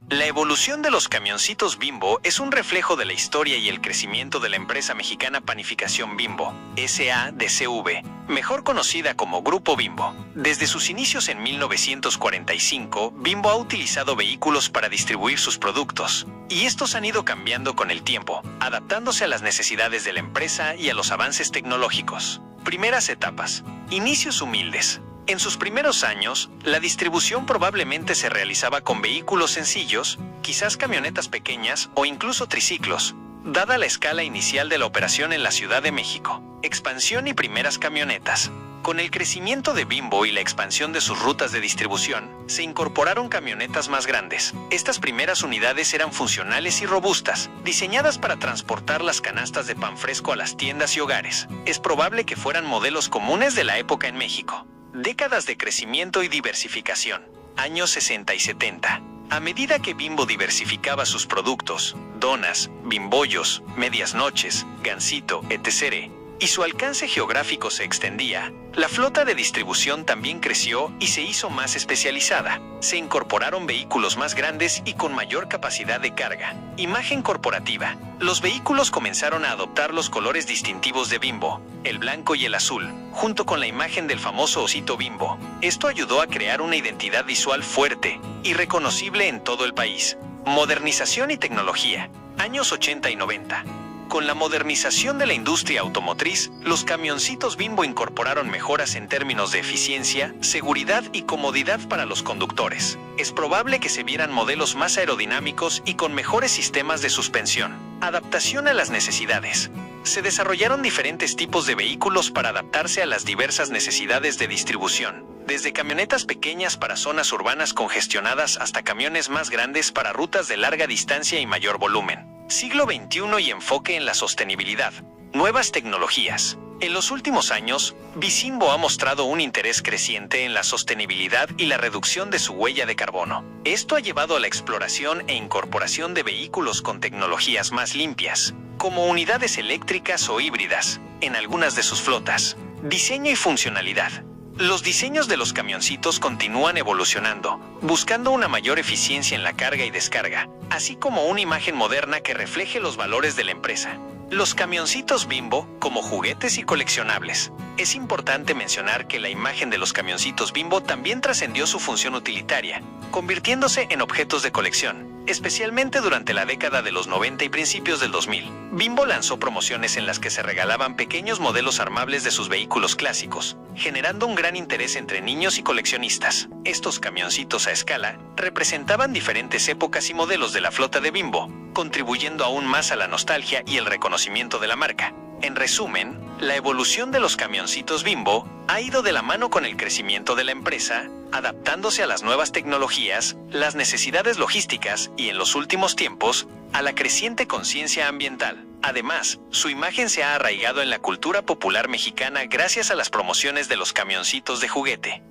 La evolución de los camioncitos Bimbo es un reflejo de la historia y el crecimiento de la empresa mexicana Panificación Bimbo, S.A.D.C.V., mejor conocida como Grupo Bimbo. Desde sus inicios en 1945, Bimbo ha utilizado vehículos para distribuir sus productos, y estos han ido cambiando con el tiempo, adaptándose a las necesidades de la empresa y a los avances tecnológicos. Primeras etapas. Inicios humildes. En sus primeros años, la distribución probablemente se realizaba con vehículos sencillos, quizás camionetas pequeñas o incluso triciclos, dada la escala inicial de la operación en la Ciudad de México. Expansión y primeras camionetas. Con el crecimiento de Bimbo y la expansión de sus rutas de distribución, se incorporaron camionetas más grandes. Estas primeras unidades eran funcionales y robustas, diseñadas para transportar las canastas de pan fresco a las tiendas y hogares. Es probable que fueran modelos comunes de la época en México. Décadas de crecimiento y diversificación. Años 60 y 70. A medida que Bimbo diversificaba sus productos, donas, bimbollos, medias noches, gansito, etc., y su alcance geográfico se extendía, la flota de distribución también creció y se hizo más especializada. Se incorporaron vehículos más grandes y con mayor capacidad de carga. Imagen corporativa. Los vehículos comenzaron a adoptar los colores distintivos de Bimbo, el blanco y el azul, junto con la imagen del famoso osito Bimbo. Esto ayudó a crear una identidad visual fuerte y reconocible en todo el país. Modernización y tecnología. Años 80 y 90. Con la modernización de la industria automotriz, los camioncitos Bimbo incorporaron mejoras en términos de eficiencia, seguridad y comodidad para los conductores. Es probable que se vieran modelos más aerodinámicos y con mejores sistemas de suspensión. Adaptación a las necesidades. Se desarrollaron diferentes tipos de vehículos para adaptarse a las diversas necesidades de distribución, desde camionetas pequeñas para zonas urbanas congestionadas hasta camiones más grandes para rutas de larga distancia y mayor volumen. Siglo XXI y enfoque en la sostenibilidad. Nuevas tecnologías. En los últimos años, Bimbo ha mostrado un interés creciente en la sostenibilidad y la reducción de su huella de carbono. Esto ha llevado a la exploración e incorporación de vehículos con tecnologías más limpias, como unidades eléctricas o híbridas, en algunas de sus flotas. Diseño y funcionalidad. Los diseños de los camioncitos continúan evolucionando, buscando una mayor eficiencia en la carga y descarga, así como una imagen moderna que refleje los valores de la empresa. Los camioncitos Bimbo como juguetes y coleccionables. Es importante mencionar que la imagen de los camioncitos Bimbo también trascendió su función utilitaria, convirtiéndose en objetos de colección, especialmente durante la década de los 90 y principios del 2000. Bimbo lanzó promociones en las que se regalaban pequeños modelos armables de sus vehículos clásicos, generando un gran interés entre niños y coleccionistas. Estos camioncitos a escala representaban diferentes épocas y modelos de la flota de Bimbo, contribuyendo aún más a la nostalgia y el reconocimiento de la marca. En resumen, la evolución de los camioncitos Bimbo ha ido de la mano con el crecimiento de la empresa, adaptándose a las nuevas tecnologías, las necesidades logísticas y, en los últimos tiempos, a la creciente conciencia ambiental. Además, su imagen se ha arraigado en la cultura popular mexicana gracias a las promociones de los camioncitos de juguete.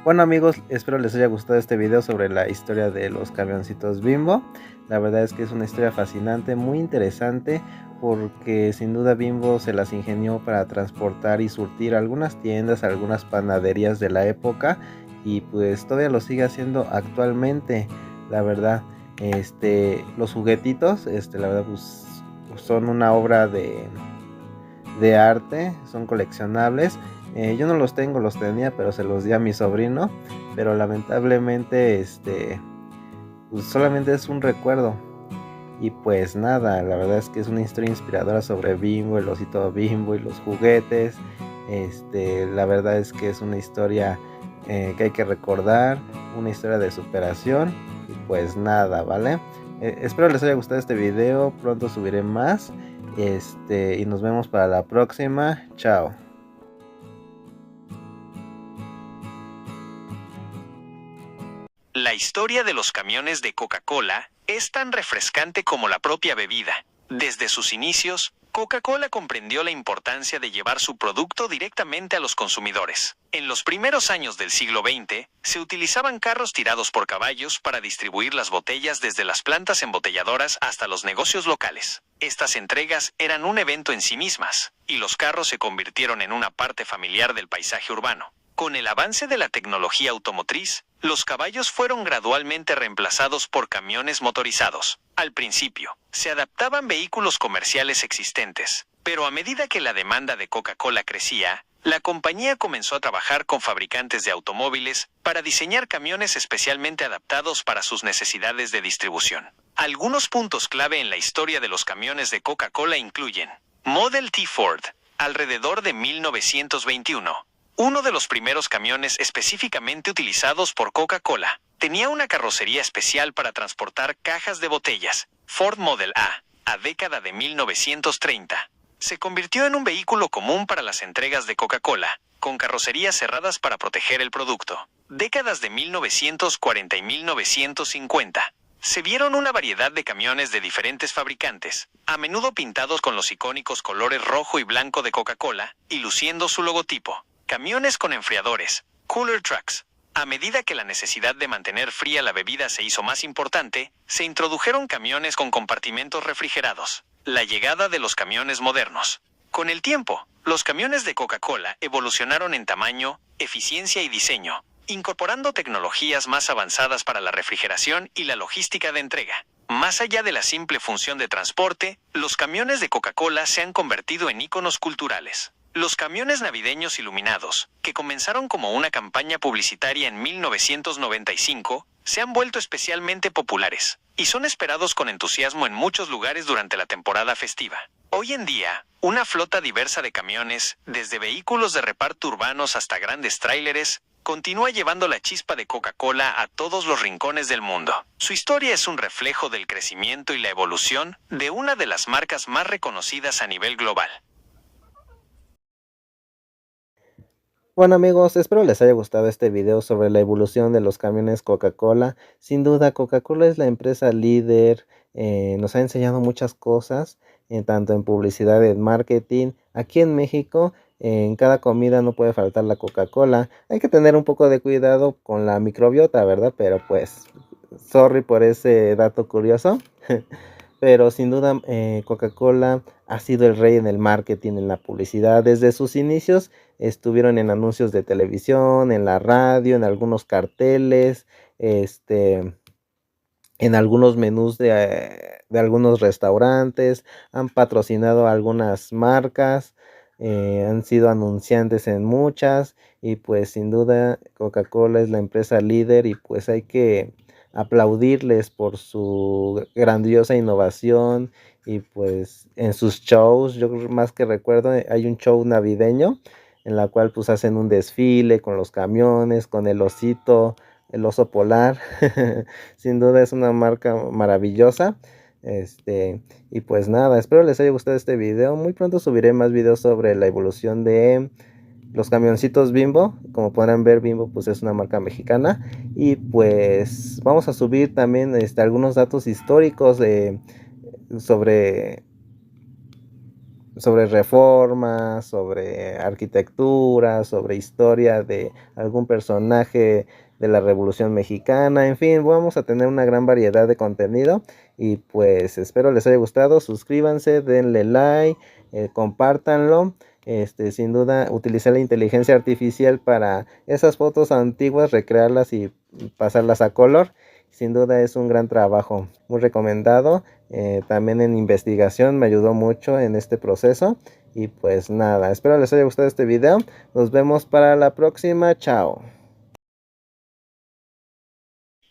Bueno amigos, espero les haya gustado este video sobre la historia de los camioncitos Bimbo. La verdad es que es una historia fascinante, muy interesante, porque sin duda Bimbo se las ingenió para transportar y surtir algunas tiendas, algunas panaderías de la época, y pues todavía lo sigue haciendo actualmente. La verdad, los juguetitos, la verdad pues son una obra de arte, son coleccionables. Yo no los tengo, los tenía, pero se los di a mi sobrino, pero lamentablemente pues solamente es un recuerdo. Y pues nada, la verdad es que es una historia inspiradora sobre Bimbo, el osito Bimbo y los juguetes. La verdad es que es una historia que hay que recordar, una historia de superación. Y pues nada, ¿vale? Espero les haya gustado este video, pronto subiré más. Y nos vemos para la próxima. Chao. La historia de los camiones de Coca-Cola es tan refrescante como la propia bebida. Desde sus inicios, Coca-Cola comprendió la importancia de llevar su producto directamente a los consumidores. En los primeros años del siglo XX, se utilizaban carros tirados por caballos para distribuir las botellas desde las plantas embotelladoras hasta los negocios locales. Estas entregas eran un evento en sí mismas, y los carros se convirtieron en una parte familiar del paisaje urbano. Con el avance de la tecnología automotriz, los caballos fueron gradualmente reemplazados por camiones motorizados. Al principio, se adaptaban vehículos comerciales existentes, pero a medida que la demanda de Coca-Cola crecía, la compañía comenzó a trabajar con fabricantes de automóviles para diseñar camiones especialmente adaptados para sus necesidades de distribución. Algunos puntos clave en la historia de los camiones de Coca-Cola incluyen Model T Ford, alrededor de 1921. Uno de los primeros camiones específicamente utilizados por Coca-Cola. Tenía una carrocería especial para transportar cajas de botellas. Ford Model a década de 1930. Se convirtió en un vehículo común para las entregas de Coca-Cola, con carrocerías cerradas para proteger el producto. Décadas de 1940 y 1950. Se vieron una variedad de camiones de diferentes fabricantes, a menudo pintados con los icónicos colores rojo y blanco de Coca-Cola, y luciendo su logotipo. Camiones con enfriadores, cooler trucks. A medida que la necesidad de mantener fría la bebida se hizo más importante, se introdujeron camiones con compartimentos refrigerados. La llegada de los camiones modernos. Con el tiempo, los camiones de Coca-Cola evolucionaron en tamaño, eficiencia y diseño, incorporando tecnologías más avanzadas para la refrigeración y la logística de entrega. Más allá de la simple función de transporte, los camiones de Coca-Cola se han convertido en íconos culturales. Los camiones navideños iluminados, que comenzaron como una campaña publicitaria en 1995, se han vuelto especialmente populares, y son esperados con entusiasmo en muchos lugares durante la temporada festiva. Hoy en día, una flota diversa de camiones, desde vehículos de reparto urbanos hasta grandes tráileres, continúa llevando la chispa de Coca-Cola a todos los rincones del mundo. Su historia es un reflejo del crecimiento y la evolución de una de las marcas más reconocidas a nivel global. Bueno amigos, espero les haya gustado este video sobre la evolución de los camiones Coca-Cola. Sin duda Coca-Cola es la empresa líder, nos ha enseñado muchas cosas, tanto en publicidad, en marketing. Aquí en México, en cada comida no puede faltar la Coca-Cola. Hay que tener un poco de cuidado con la microbiota, ¿verdad? Pero pues, sorry por ese dato curioso. Pero sin duda Coca-Cola ha sido el rey en el marketing, en la publicidad. Desde sus inicios estuvieron en anuncios de televisión, en la radio, en algunos carteles, en algunos menús de algunos restaurantes. Han patrocinado algunas marcas, han sido anunciantes en muchas. Y pues sin duda Coca-Cola es la empresa líder y pues hay que aplaudirles por su grandiosa innovación. Y pues en sus shows, yo más que recuerdo, hay un show navideño en la cual pues hacen un desfile con los camiones, con el osito, el oso polar. Sin duda es una marca maravillosa. Y pues nada, espero les haya gustado este video. Muy pronto subiré más videos sobre la evolución de los camioncitos Bimbo. Como podrán ver, Bimbo pues es una marca mexicana. Y pues vamos a subir también algunos datos históricos sobre Reforma, sobre arquitectura, sobre historia de algún personaje de la Revolución Mexicana. En fin, vamos a tener una gran variedad de contenido. Y pues espero les haya gustado. Suscríbanse, denle like, compártanlo. Sin duda utilicé la inteligencia artificial para esas fotos antiguas, recrearlas y pasarlas a color. Sin duda es un gran trabajo, muy recomendado. También en investigación me ayudó mucho en este proceso. Y pues nada, espero les haya gustado este video. Nos vemos para la próxima. Chao.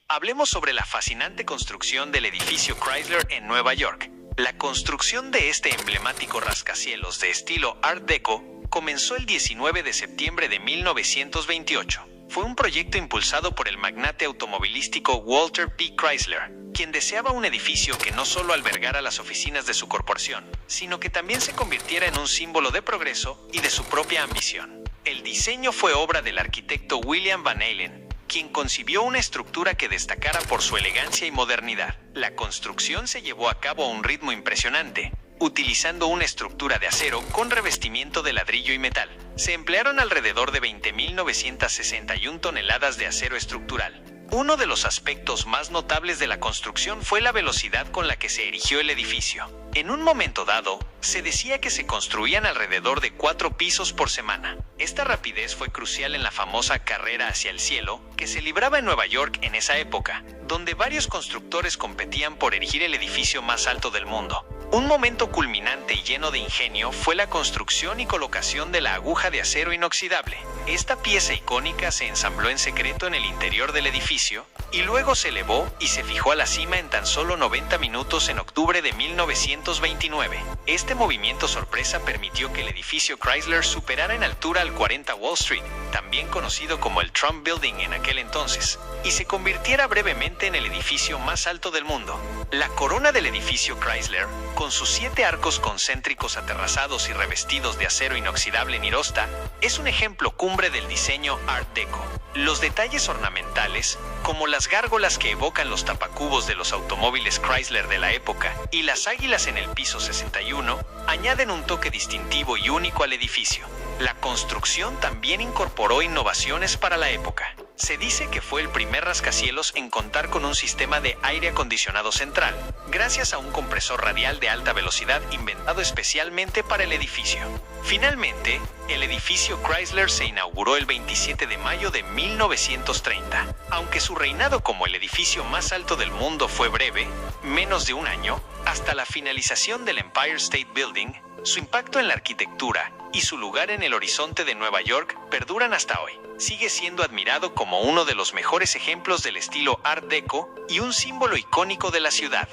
Hablemos sobre la fascinante construcción del edificio Chrysler en Nueva York. La construcción de este emblemático rascacielos de estilo Art Deco comenzó el 19 de septiembre de 1928. Fue un proyecto impulsado por el magnate automovilístico Walter P. Chrysler, quien deseaba un edificio que no solo albergara las oficinas de su corporación, sino que también se convirtiera en un símbolo de progreso y de su propia ambición. El diseño fue obra del arquitecto William Van Allen, quien concibió una estructura que destacara por su elegancia y modernidad. La construcción se llevó a cabo a un ritmo impresionante, utilizando una estructura de acero con revestimiento de ladrillo y metal. Se emplearon alrededor de 20.961 toneladas de acero estructural. Uno de los aspectos más notables de la construcción fue la velocidad con la que se erigió el edificio. En un momento dado, se decía que se construían alrededor de 4 pisos por semana. Esta rapidez fue crucial en la famosa carrera hacia el cielo que se libraba en Nueva York en esa época, donde varios constructores competían por erigir el edificio más alto del mundo. Un momento culminante y lleno de ingenio fue la construcción y colocación de la aguja de acero inoxidable. Esta pieza icónica se ensambló en secreto en el interior del edificio y luego se elevó y se fijó a la cima en tan solo 90 minutos en octubre de 1929. Este movimiento sorpresa permitió que el edificio Chrysler superara en altura al 40 Wall Street, también conocido como el Trump Building en aquel entonces, y se convirtiera brevemente en el edificio más alto del mundo. La corona del edificio Chrysler, con sus 7 arcos concéntricos aterrazados y revestidos de acero inoxidable Nirosta, es un ejemplo cumbre del diseño Art Deco. Los detalles ornamentales, como las gárgolas que evocan los tapacubos de los automóviles Chrysler de la época y las águilas en el piso 61, añaden un toque distintivo y único al edificio. La construcción también incorporó innovaciones para la época. Se dice que fue el primer rascacielos en contar con un sistema de aire acondicionado central, gracias a un compresor radial de alta velocidad inventado especialmente para el edificio. Finalmente, el edificio Chrysler se inauguró el 27 de mayo de 1930. Aunque su reinado como el edificio más alto del mundo fue breve, menos de un año, hasta la finalización del Empire State Building, su impacto en la arquitectura y su lugar en el horizonte de Nueva York perduran hasta hoy. Sigue siendo admirado como uno de los mejores ejemplos del estilo Art Deco y un símbolo icónico de la ciudad.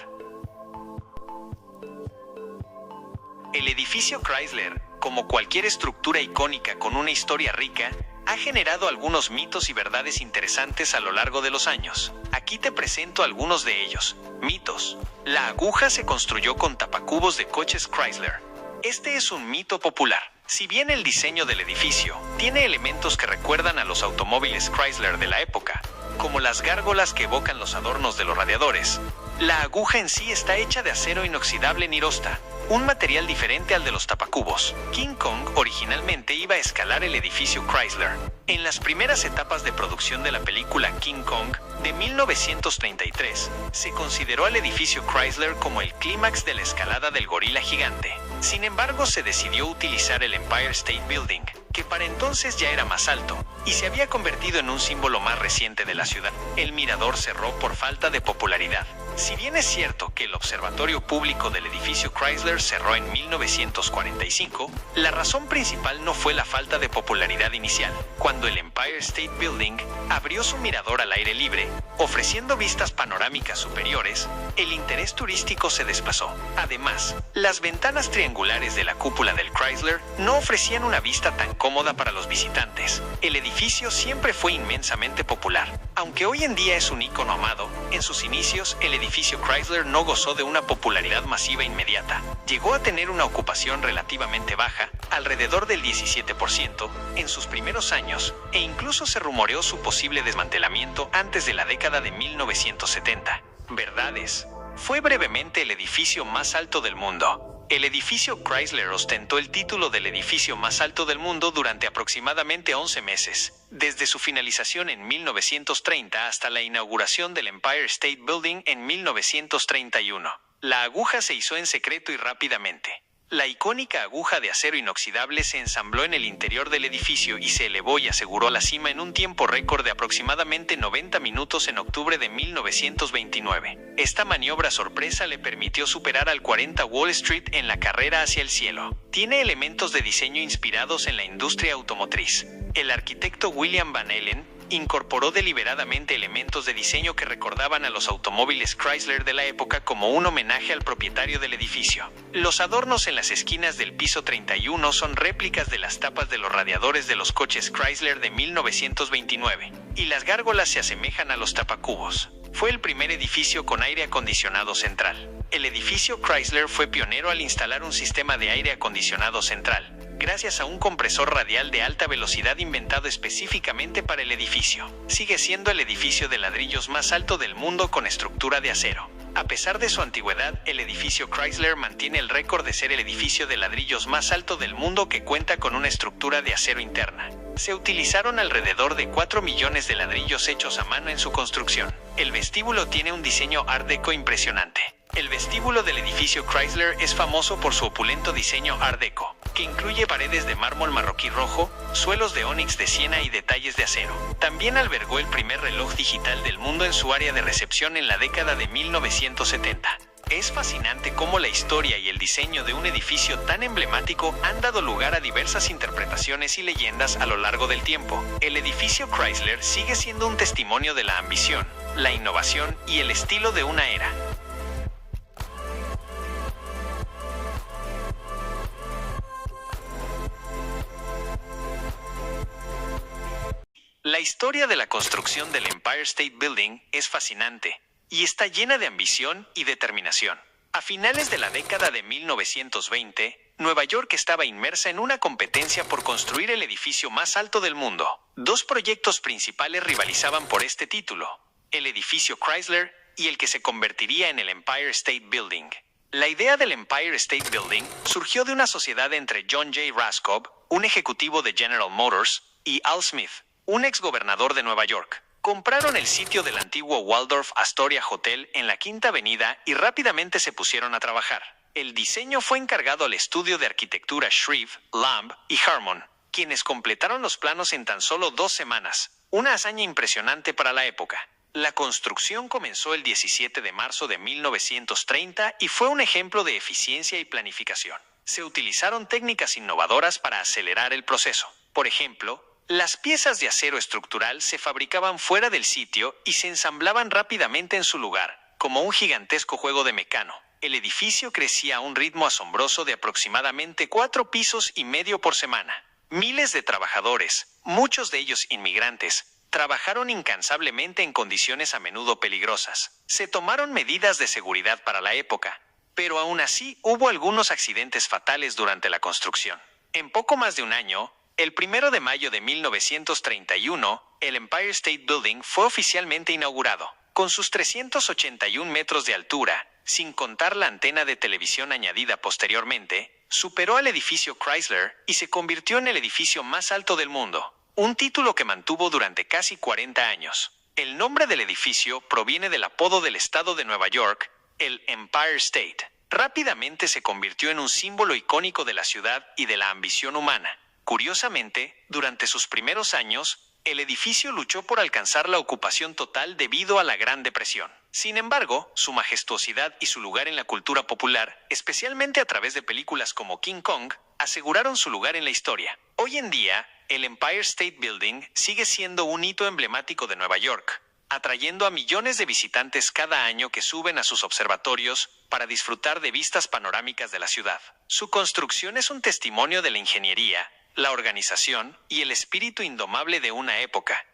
El edificio Chrysler, como cualquier estructura icónica con una historia rica, ha generado algunos mitos y verdades interesantes a lo largo de los años. Aquí te presento algunos de ellos. Mitos. La aguja se construyó con tapacubos de coches Chrysler. Este es un mito popular. Si bien el diseño del edificio tiene elementos que recuerdan a los automóviles Chrysler de la época, como las gárgolas que evocan los adornos de los radiadores, la aguja en sí está hecha de acero inoxidable Nirosta, un material diferente al de los tapacubos. King Kong originalmente iba a escalar el edificio Chrysler. En las primeras etapas de producción de la película King Kong de 1933, se consideró al edificio Chrysler como el clímax de la escalada del gorila gigante. Sin embargo, se decidió utilizar el Empire State Building, que para entonces ya era más alto y se había convertido en un símbolo más reciente de la ciudad. El mirador cerró por falta de popularidad. Si bien es cierto que el observatorio público del edificio Chrysler cerró en 1945, la razón principal no fue la falta de popularidad inicial. Cuando el Empire State Building abrió su mirador al aire libre, ofreciendo vistas panorámicas superiores, el interés turístico se desplazó. Además, las ventanas triangulares de la cúpula del Chrysler no ofrecían una vista tan cómoda para los visitantes. El edificio siempre fue inmensamente popular. Aunque hoy en día es un ícono amado, en sus inicios el edificio Chrysler no gozó de una popularidad masiva inmediata. Llegó a tener una ocupación relativamente baja, alrededor del 17%, en sus primeros años, e incluso se rumoreó su posible desmantelamiento antes de la década de 1970. Verdades. Fue brevemente el edificio más alto del mundo. El edificio Chrysler ostentó el título del edificio más alto del mundo durante aproximadamente 11 meses, desde su finalización en 1930 hasta la inauguración del Empire State Building en 1931. La aguja se izó en secreto y rápidamente. La icónica aguja de acero inoxidable se ensambló en el interior del edificio y se elevó y aseguró la cima en un tiempo récord de aproximadamente 90 minutos en octubre de 1929. Esta maniobra sorpresa le permitió superar al 40 Wall Street en la carrera hacia el cielo. Tiene elementos de diseño inspirados en la industria automotriz. El arquitecto William Van Allen incorporó deliberadamente elementos de diseño que recordaban a los automóviles Chrysler de la época como un homenaje al propietario del edificio. Los adornos en las esquinas del piso 31 son réplicas de las tapas de los radiadores de los coches Chrysler de 1929, y las gárgolas se asemejan a los tapacubos. Fue el primer edificio con aire acondicionado central. El edificio Chrysler fue pionero al instalar un sistema de aire acondicionado central, gracias a un compresor radial de alta velocidad inventado específicamente para el edificio. Sigue siendo el edificio de ladrillos más alto del mundo con estructura de acero. A pesar de su antigüedad, el edificio Chrysler mantiene el récord de ser el edificio de ladrillos más alto del mundo que cuenta con una estructura de acero interna. Se utilizaron alrededor de 4 millones de ladrillos hechos a mano en su construcción. El vestíbulo tiene un diseño Art Deco impresionante. El vestíbulo del edificio Chrysler es famoso por su opulento diseño Art Deco, que incluye paredes de mármol marroquí rojo, suelos de ónix de siena y detalles de acero. También albergó el primer reloj digital del mundo en su área de recepción en la década de 1970. Es fascinante cómo la historia y el diseño de un edificio tan emblemático han dado lugar a diversas interpretaciones y leyendas a lo largo del tiempo. El edificio Chrysler sigue siendo un testimonio de la ambición, la innovación y el estilo de una era. La historia de la construcción del Empire State Building es fascinante y está llena de ambición y determinación. A finales de la década de 1920, Nueva York estaba inmersa en una competencia por construir el edificio más alto del mundo. Dos proyectos principales rivalizaban por este título: el edificio Chrysler y el que se convertiría en el Empire State Building. La idea del Empire State Building surgió de una sociedad entre John J. Raskob, un ejecutivo de General Motors, y Al Smith, un exgobernador de Nueva York. Compraron el sitio del antiguo Waldorf Astoria Hotel en la Quinta Avenida y rápidamente se pusieron a trabajar. El diseño fue encargado al estudio de arquitectura Shreve, Lamb y Harmon, quienes completaron los planos en tan solo 2 semanas, una hazaña impresionante para la época. La construcción comenzó el 17 de marzo de 1930 y fue un ejemplo de eficiencia y planificación. Se utilizaron técnicas innovadoras para acelerar el proceso. Por ejemplo, las piezas de acero estructural se fabricaban fuera del sitio y se ensamblaban rápidamente en su lugar, como un gigantesco juego de mecano. El edificio crecía a un ritmo asombroso de aproximadamente 4,5 pisos por semana. Miles de trabajadores, muchos de ellos inmigrantes, trabajaron incansablemente en condiciones a menudo peligrosas. Se tomaron medidas de seguridad para la época, pero aún así hubo algunos accidentes fatales durante la construcción. En poco más de un año, el 1 de mayo de 1931, el Empire State Building fue oficialmente inaugurado. Con sus 381 metros de altura, sin contar la antena de televisión añadida posteriormente, superó al edificio Chrysler y se convirtió en el edificio más alto del mundo, un título que mantuvo durante casi 40 años. El nombre del edificio proviene del apodo del estado de Nueva York, el Empire State. Rápidamente se convirtió en un símbolo icónico de la ciudad y de la ambición humana. Curiosamente, durante sus primeros años, el edificio luchó por alcanzar la ocupación total debido a la Gran Depresión. Sin embargo, su majestuosidad y su lugar en la cultura popular, especialmente a través de películas como King Kong, aseguraron su lugar en la historia. Hoy en día, el Empire State Building sigue siendo un hito emblemático de Nueva York, atrayendo a millones de visitantes cada año que suben a sus observatorios para disfrutar de vistas panorámicas de la ciudad. Su construcción es un testimonio de la ingeniería, la organización y el espíritu indomable de una época.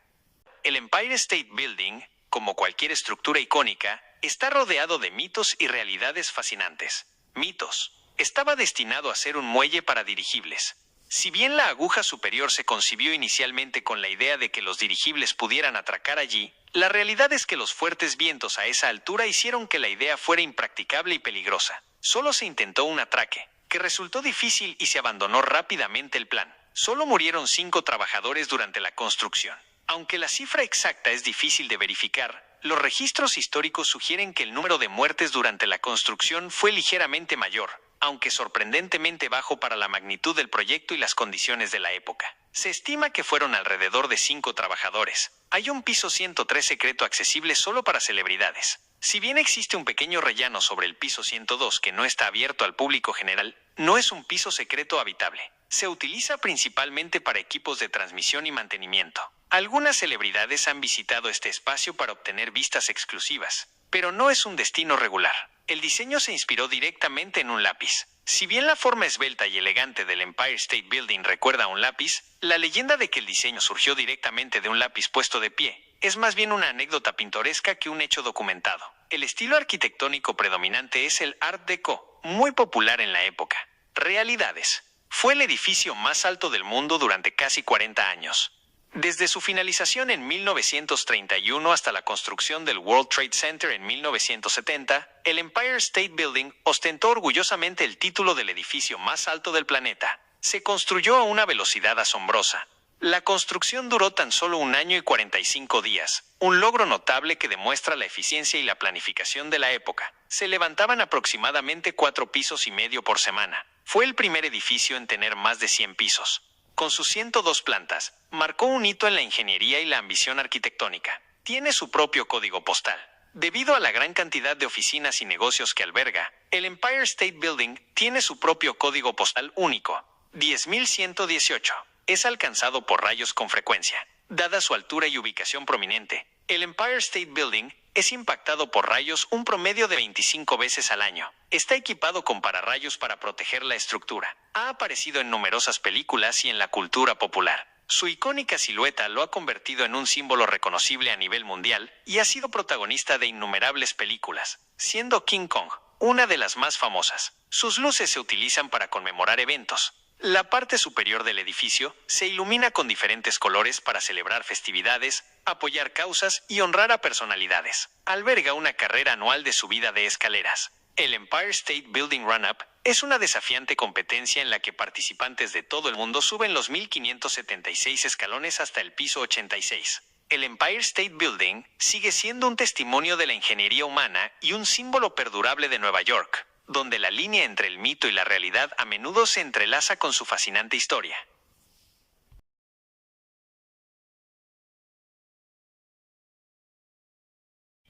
El Empire State Building, como cualquier estructura icónica, está rodeado de mitos y realidades fascinantes. Mitos. Estaba destinado a ser un muelle para dirigibles. Si bien la aguja superior se concibió inicialmente con la idea de que los dirigibles pudieran atracar allí, la realidad es que los fuertes vientos a esa altura hicieron que la idea fuera impracticable y peligrosa. Solo se intentó un atraque, que resultó difícil y se abandonó rápidamente el plan. Solo murieron 5 trabajadores durante la construcción. Aunque la cifra exacta es difícil de verificar, los registros históricos sugieren que el número de muertes durante la construcción fue ligeramente mayor, aunque sorprendentemente bajo para la magnitud del proyecto y las condiciones de la época. Se estima que fueron alrededor de 5 trabajadores. Hay un piso 103 secreto accesible solo para celebridades. Si bien existe un pequeño rellano sobre el piso 102 que no está abierto al público general, no es un piso secreto habitable. Se utiliza principalmente para equipos de transmisión y mantenimiento. Algunas celebridades han visitado este espacio para obtener vistas exclusivas, pero no es un destino regular. El diseño se inspiró directamente en un lápiz. Si bien la forma esbelta y elegante del Empire State Building recuerda a un lápiz, la leyenda de que el diseño surgió directamente de un lápiz puesto de pie es más bien una anécdota pintoresca que un hecho documentado. El estilo arquitectónico predominante es el Art Deco, muy popular en la época. Realidades. Fue el edificio más alto del mundo durante casi 40 años. Desde su finalización en 1931 hasta la construcción del World Trade Center en 1970, el Empire State Building ostentó orgullosamente el título del edificio más alto del planeta. Se construyó a una velocidad asombrosa, La construcción duró tan solo 1 año y 45 días, un logro notable que demuestra la eficiencia y la planificación de la época. Se levantaban aproximadamente 4 pisos y medio por semana. Fue el primer edificio en tener más de 100 pisos. Con sus 102 plantas, marcó un hito en la ingeniería y la ambición arquitectónica. Tiene su propio código postal. Debido a la gran cantidad de oficinas y negocios que alberga, el Empire State Building tiene su propio código postal único, 10.118. Es alcanzado por rayos con frecuencia. Dada su altura y ubicación prominente, el Empire State Building es impactado por rayos un promedio de 25 veces al año. Está equipado con pararrayos para proteger la estructura. Ha aparecido en numerosas películas y en la cultura popular. Su icónica silueta lo ha convertido en un símbolo reconocible a nivel mundial y ha sido protagonista de innumerables películas, siendo King Kong una de las más famosas. Sus luces se utilizan para conmemorar eventos. La parte superior del edificio se ilumina con diferentes colores para celebrar festividades, apoyar causas y honrar a personalidades. Alberga una carrera anual de subida de escaleras. El Empire State Building Run-Up es una desafiante competencia en la que participantes de todo el mundo suben los 1.576 escalones hasta el piso 86. El Empire State Building sigue siendo un testimonio de la ingeniería humana y un símbolo perdurable de Nueva York, donde la línea entre el mito y la realidad a menudo se entrelaza con su fascinante historia.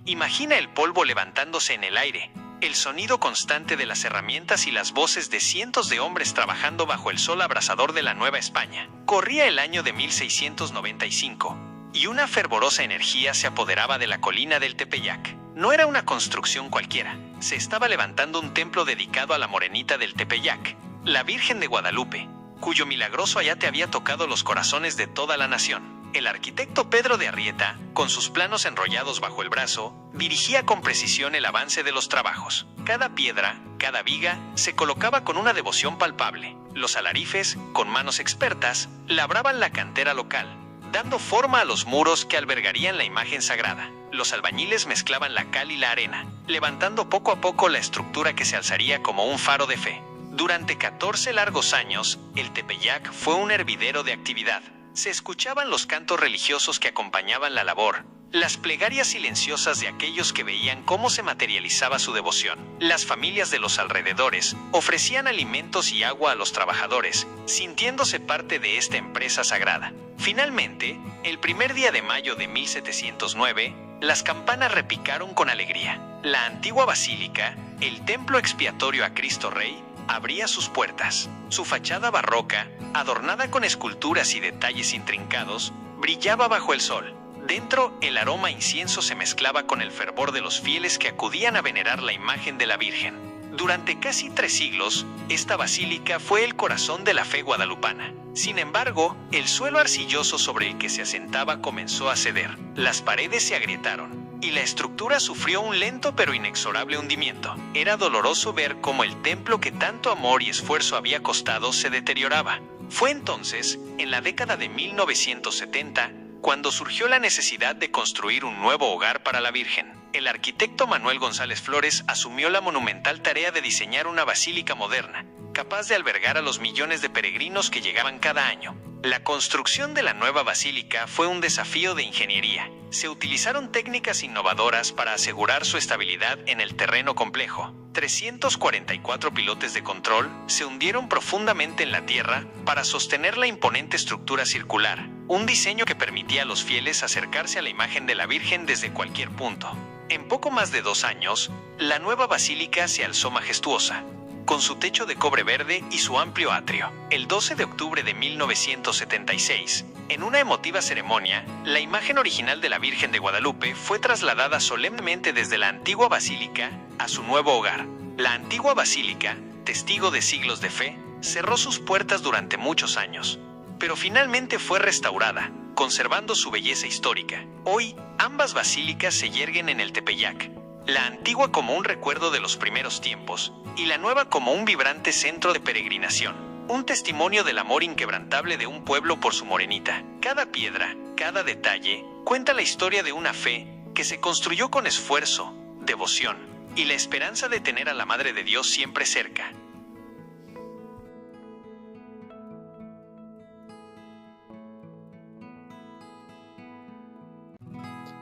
Imagina el polvo levantándose en el aire, el sonido constante de las herramientas y las voces de cientos de hombres trabajando bajo el sol abrasador de la Nueva España. Corría el año de 1695, y una fervorosa energía se apoderaba de la colina del Tepeyac. No era una construcción cualquiera. Se estaba levantando un templo dedicado a la morenita del Tepeyac, la Virgen de Guadalupe, cuyo milagroso ayate había tocado los corazones de toda la nación. El arquitecto Pedro de Arrieta, con sus planos enrollados bajo el brazo, dirigía con precisión el avance de los trabajos. Cada piedra, cada viga, se colocaba con una devoción palpable. Los alarifes, con manos expertas, labraban la cantera local, dando forma a los muros que albergarían la imagen sagrada. Los albañiles mezclaban la cal y la arena, levantando poco a poco la estructura que se alzaría como un faro de fe. Durante 14 largos años, el Tepeyac fue un hervidero de actividad. Se escuchaban los cantos religiosos que acompañaban la labor, las plegarias silenciosas de aquellos que veían cómo se materializaba su devoción. Las familias de los alrededores ofrecían alimentos y agua a los trabajadores, sintiéndose parte de esta empresa sagrada. Finalmente, el primer día de mayo de 1709, las campanas repicaron con alegría. La antigua basílica, el templo expiatorio a Cristo Rey, abría sus puertas. Su fachada barroca, adornada con esculturas y detalles intrincados, brillaba bajo el sol. Dentro, el aroma a incienso se mezclaba con el fervor de los fieles que acudían a venerar la imagen de la Virgen. Durante casi 3 siglos, esta basílica fue el corazón de la fe guadalupana. Sin embargo, el suelo arcilloso sobre el que se asentaba comenzó a ceder. Las paredes se agrietaron y la estructura sufrió un lento pero inexorable hundimiento. Era doloroso ver cómo el templo que tanto amor y esfuerzo había costado se deterioraba. Fue entonces, en la década de 1970, cuando surgió la necesidad de construir un nuevo hogar para la Virgen. El arquitecto Manuel González Flores asumió la monumental tarea de diseñar una basílica moderna, capaz de albergar a los millones de peregrinos que llegaban cada año. La construcción de la nueva basílica fue un desafío de ingeniería. Se utilizaron técnicas innovadoras para asegurar su estabilidad en el terreno complejo. 344 pilotes de control se hundieron profundamente en la tierra para sostener la imponente estructura circular, un diseño que permitía a los fieles acercarse a la imagen de la Virgen desde cualquier punto. En poco más de 2 años, la nueva basílica se alzó majestuosa, con su techo de cobre verde y su amplio atrio. El 12 de octubre de 1976, en una emotiva ceremonia, la imagen original de la Virgen de Guadalupe fue trasladada solemnemente desde la antigua basílica a su nuevo hogar. La antigua basílica, testigo de siglos de fe, cerró sus puertas durante muchos años, pero finalmente fue restaurada, conservando su belleza histórica. Hoy, ambas basílicas se yerguen en el Tepeyac, la antigua como un recuerdo de los primeros tiempos, y la nueva como un vibrante centro de peregrinación, un testimonio del amor inquebrantable de un pueblo por su morenita. Cada piedra, cada detalle, cuenta la historia de una fe que se construyó con esfuerzo, devoción, y la esperanza de tener a la Madre de Dios siempre cerca.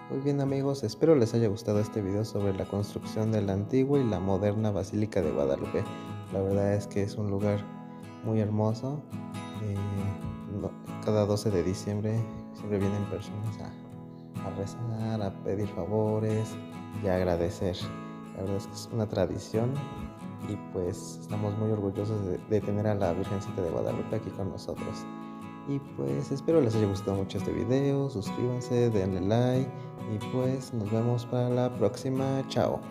Muy bien amigos, espero les haya gustado este video sobre la construcción de la antigua y la moderna Basílica de Guadalupe. La verdad es que es un lugar muy hermoso. Cada 12 de diciembre siempre vienen personas a rezar, a pedir favores y a agradecer. La verdad es que es una tradición y pues estamos muy orgullosos de tener a la Virgencita de Guadalupe aquí con nosotros. Y pues espero les haya gustado mucho este video, suscríbanse, denle like y pues nos vemos para la próxima. Chao.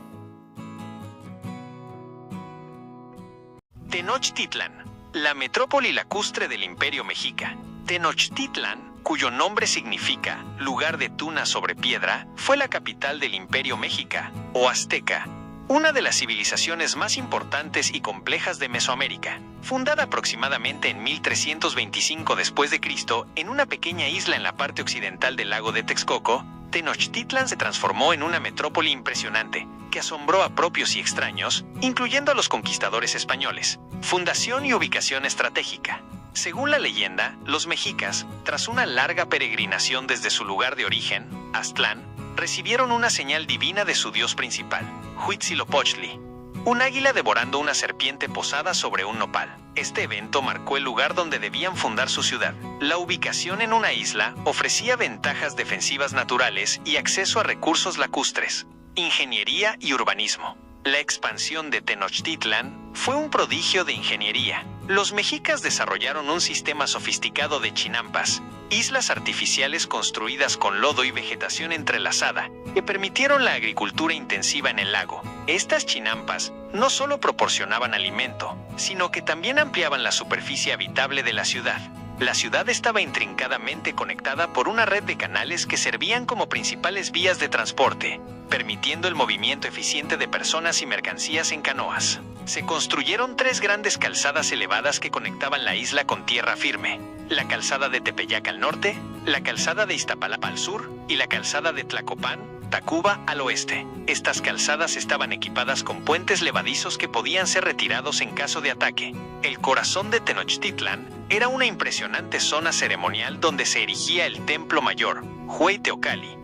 Tenochtitlan, la metrópoli lacustre del Imperio Mexica. Tenochtitlan, cuyo nombre significa lugar de tuna sobre piedra, fue la capital del Imperio Mexica, o Azteca, una de las civilizaciones más importantes y complejas de Mesoamérica. Fundada aproximadamente en 1325 después de Cristo en una pequeña isla en la parte occidental del lago de Texcoco, Tenochtitlan se transformó en una metrópoli impresionante que asombró a propios y extraños, incluyendo a los conquistadores españoles. Fundación y ubicación estratégica. Según la leyenda, los mexicas, tras una larga peregrinación desde su lugar de origen, Aztlán, recibieron una señal divina de su dios principal, Huitzilopochtli, un águila devorando una serpiente posada sobre un nopal. Este evento marcó el lugar donde debían fundar su ciudad. La ubicación en una isla ofrecía ventajas defensivas naturales y acceso a recursos lacustres, ingeniería y urbanismo. La expansión de Tenochtitlan fue un prodigio de ingeniería. Los mexicas desarrollaron un sistema sofisticado de chinampas, islas artificiales construidas con lodo y vegetación entrelazada, que permitieron la agricultura intensiva en el lago. Estas chinampas no solo proporcionaban alimento, sino que también ampliaban la superficie habitable de la ciudad. La ciudad estaba intrincadamente conectada por una red de canales que servían como principales vías de transporte, permitiendo el movimiento eficiente de personas y mercancías en canoas. Se construyeron 3 grandes calzadas elevadas que conectaban la isla con tierra firme: la calzada de Tepeyac al norte, la calzada de Iztapalapa al sur y la calzada de Tlacopan, Tacuba al oeste. Estas calzadas estaban equipadas con puentes levadizos que podían ser retirados en caso de ataque. El corazón de Tenochtitlan era una impresionante zona ceremonial donde se erigía el Templo Mayor, Hueyteocalli,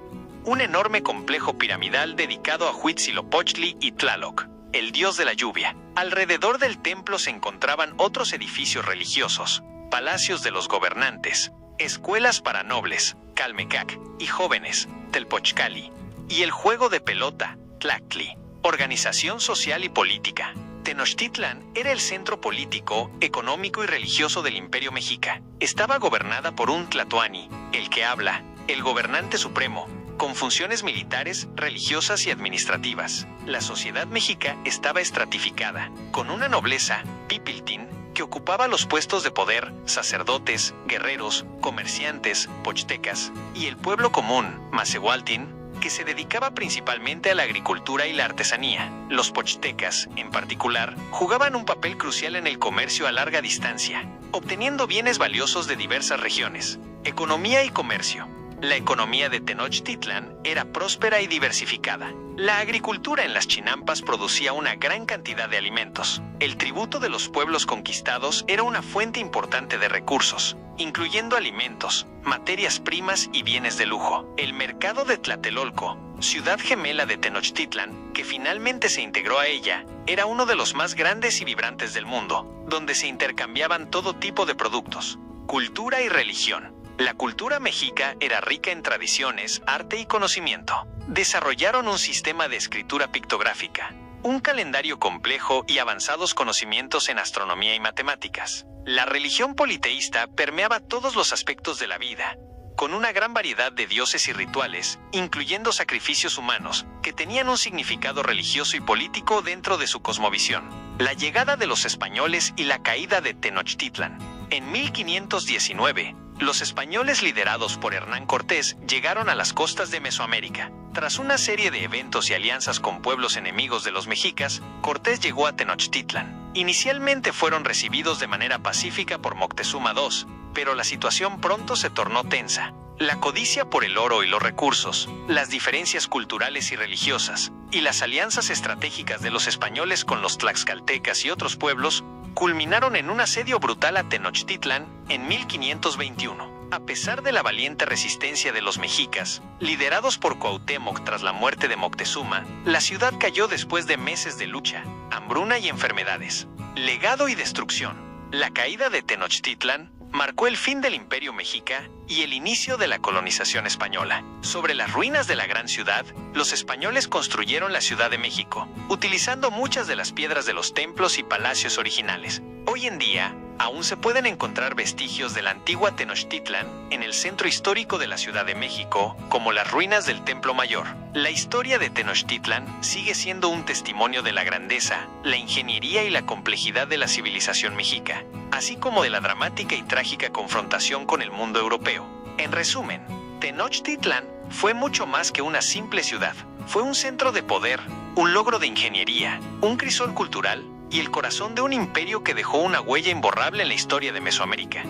un enorme complejo piramidal dedicado a Huitzilopochtli y Tlaloc, el dios de la lluvia. Alrededor del templo se encontraban otros edificios religiosos, palacios de los gobernantes, escuelas para nobles, Calmecac, y jóvenes, Telpochcali, y el juego de pelota, Tlactli. Organización social y política. Tenochtitlan era el centro político, económico y religioso del Imperio Mexica. Estaba gobernada por un tlatoani, el que habla, el gobernante supremo, con funciones militares, religiosas y administrativas. La sociedad mexica estaba estratificada, con una nobleza, pipiltín, que ocupaba los puestos de poder, sacerdotes, guerreros, comerciantes, pochtecas, y el pueblo común, macehualtín, que se dedicaba principalmente a la agricultura y la artesanía. Los pochtecas, en particular, jugaban un papel crucial en el comercio a larga distancia, obteniendo bienes valiosos de diversas regiones. Economía y comercio. La economía de Tenochtitlan era próspera y diversificada. La agricultura en las chinampas producía una gran cantidad de alimentos. El tributo de los pueblos conquistados era una fuente importante de recursos, incluyendo alimentos, materias primas y bienes de lujo. El mercado de Tlatelolco, ciudad gemela de Tenochtitlan, que finalmente se integró a ella, era uno de los más grandes y vibrantes del mundo, donde se intercambiaban todo tipo de productos. Cultura y religión. La cultura mexica era rica en tradiciones, arte y conocimiento. Desarrollaron un sistema de escritura pictográfica, un calendario complejo y avanzados conocimientos en astronomía y matemáticas. La religión politeísta permeaba todos los aspectos de la vida, con una gran variedad de dioses y rituales, incluyendo sacrificios humanos, que tenían un significado religioso y político dentro de su cosmovisión. La llegada de los españoles y la caída de Tenochtitlan. En 1519, los españoles liderados por Hernán Cortés llegaron a las costas de Mesoamérica. Tras una serie de eventos y alianzas con pueblos enemigos de los mexicas, Cortés llegó a Tenochtitlan. Inicialmente fueron recibidos de manera pacífica por Moctezuma II, pero la situación pronto se tornó tensa. La codicia por el oro y los recursos, las diferencias culturales y religiosas, y las alianzas estratégicas de los españoles con los tlaxcaltecas y otros pueblos, culminaron en un asedio brutal a Tenochtitlan en 1521. A pesar de la valiente resistencia de los mexicas, liderados por Cuauhtémoc tras la muerte de Moctezuma, la ciudad cayó después de meses de lucha, hambruna y enfermedades. Legado y destrucción. La caída de Tenochtitlan marcó el fin del Imperio Mexica y el inicio de la colonización española. Sobre las ruinas de la gran ciudad, los españoles construyeron la Ciudad de México, utilizando muchas de las piedras de los templos y palacios originales. Hoy en día, aún se pueden encontrar vestigios de la antigua Tenochtitlan en el centro histórico de la Ciudad de México, como las ruinas del Templo Mayor. La historia de Tenochtitlan sigue siendo un testimonio de la grandeza, la ingeniería y la complejidad de la civilización mexica, así como de la dramática y trágica confrontación con el mundo europeo. En resumen, Tenochtitlan fue mucho más que una simple ciudad. Fue un centro de poder, un logro de ingeniería, un crisol cultural y el corazón de un imperio que dejó una huella imborrable en la historia de Mesoamérica.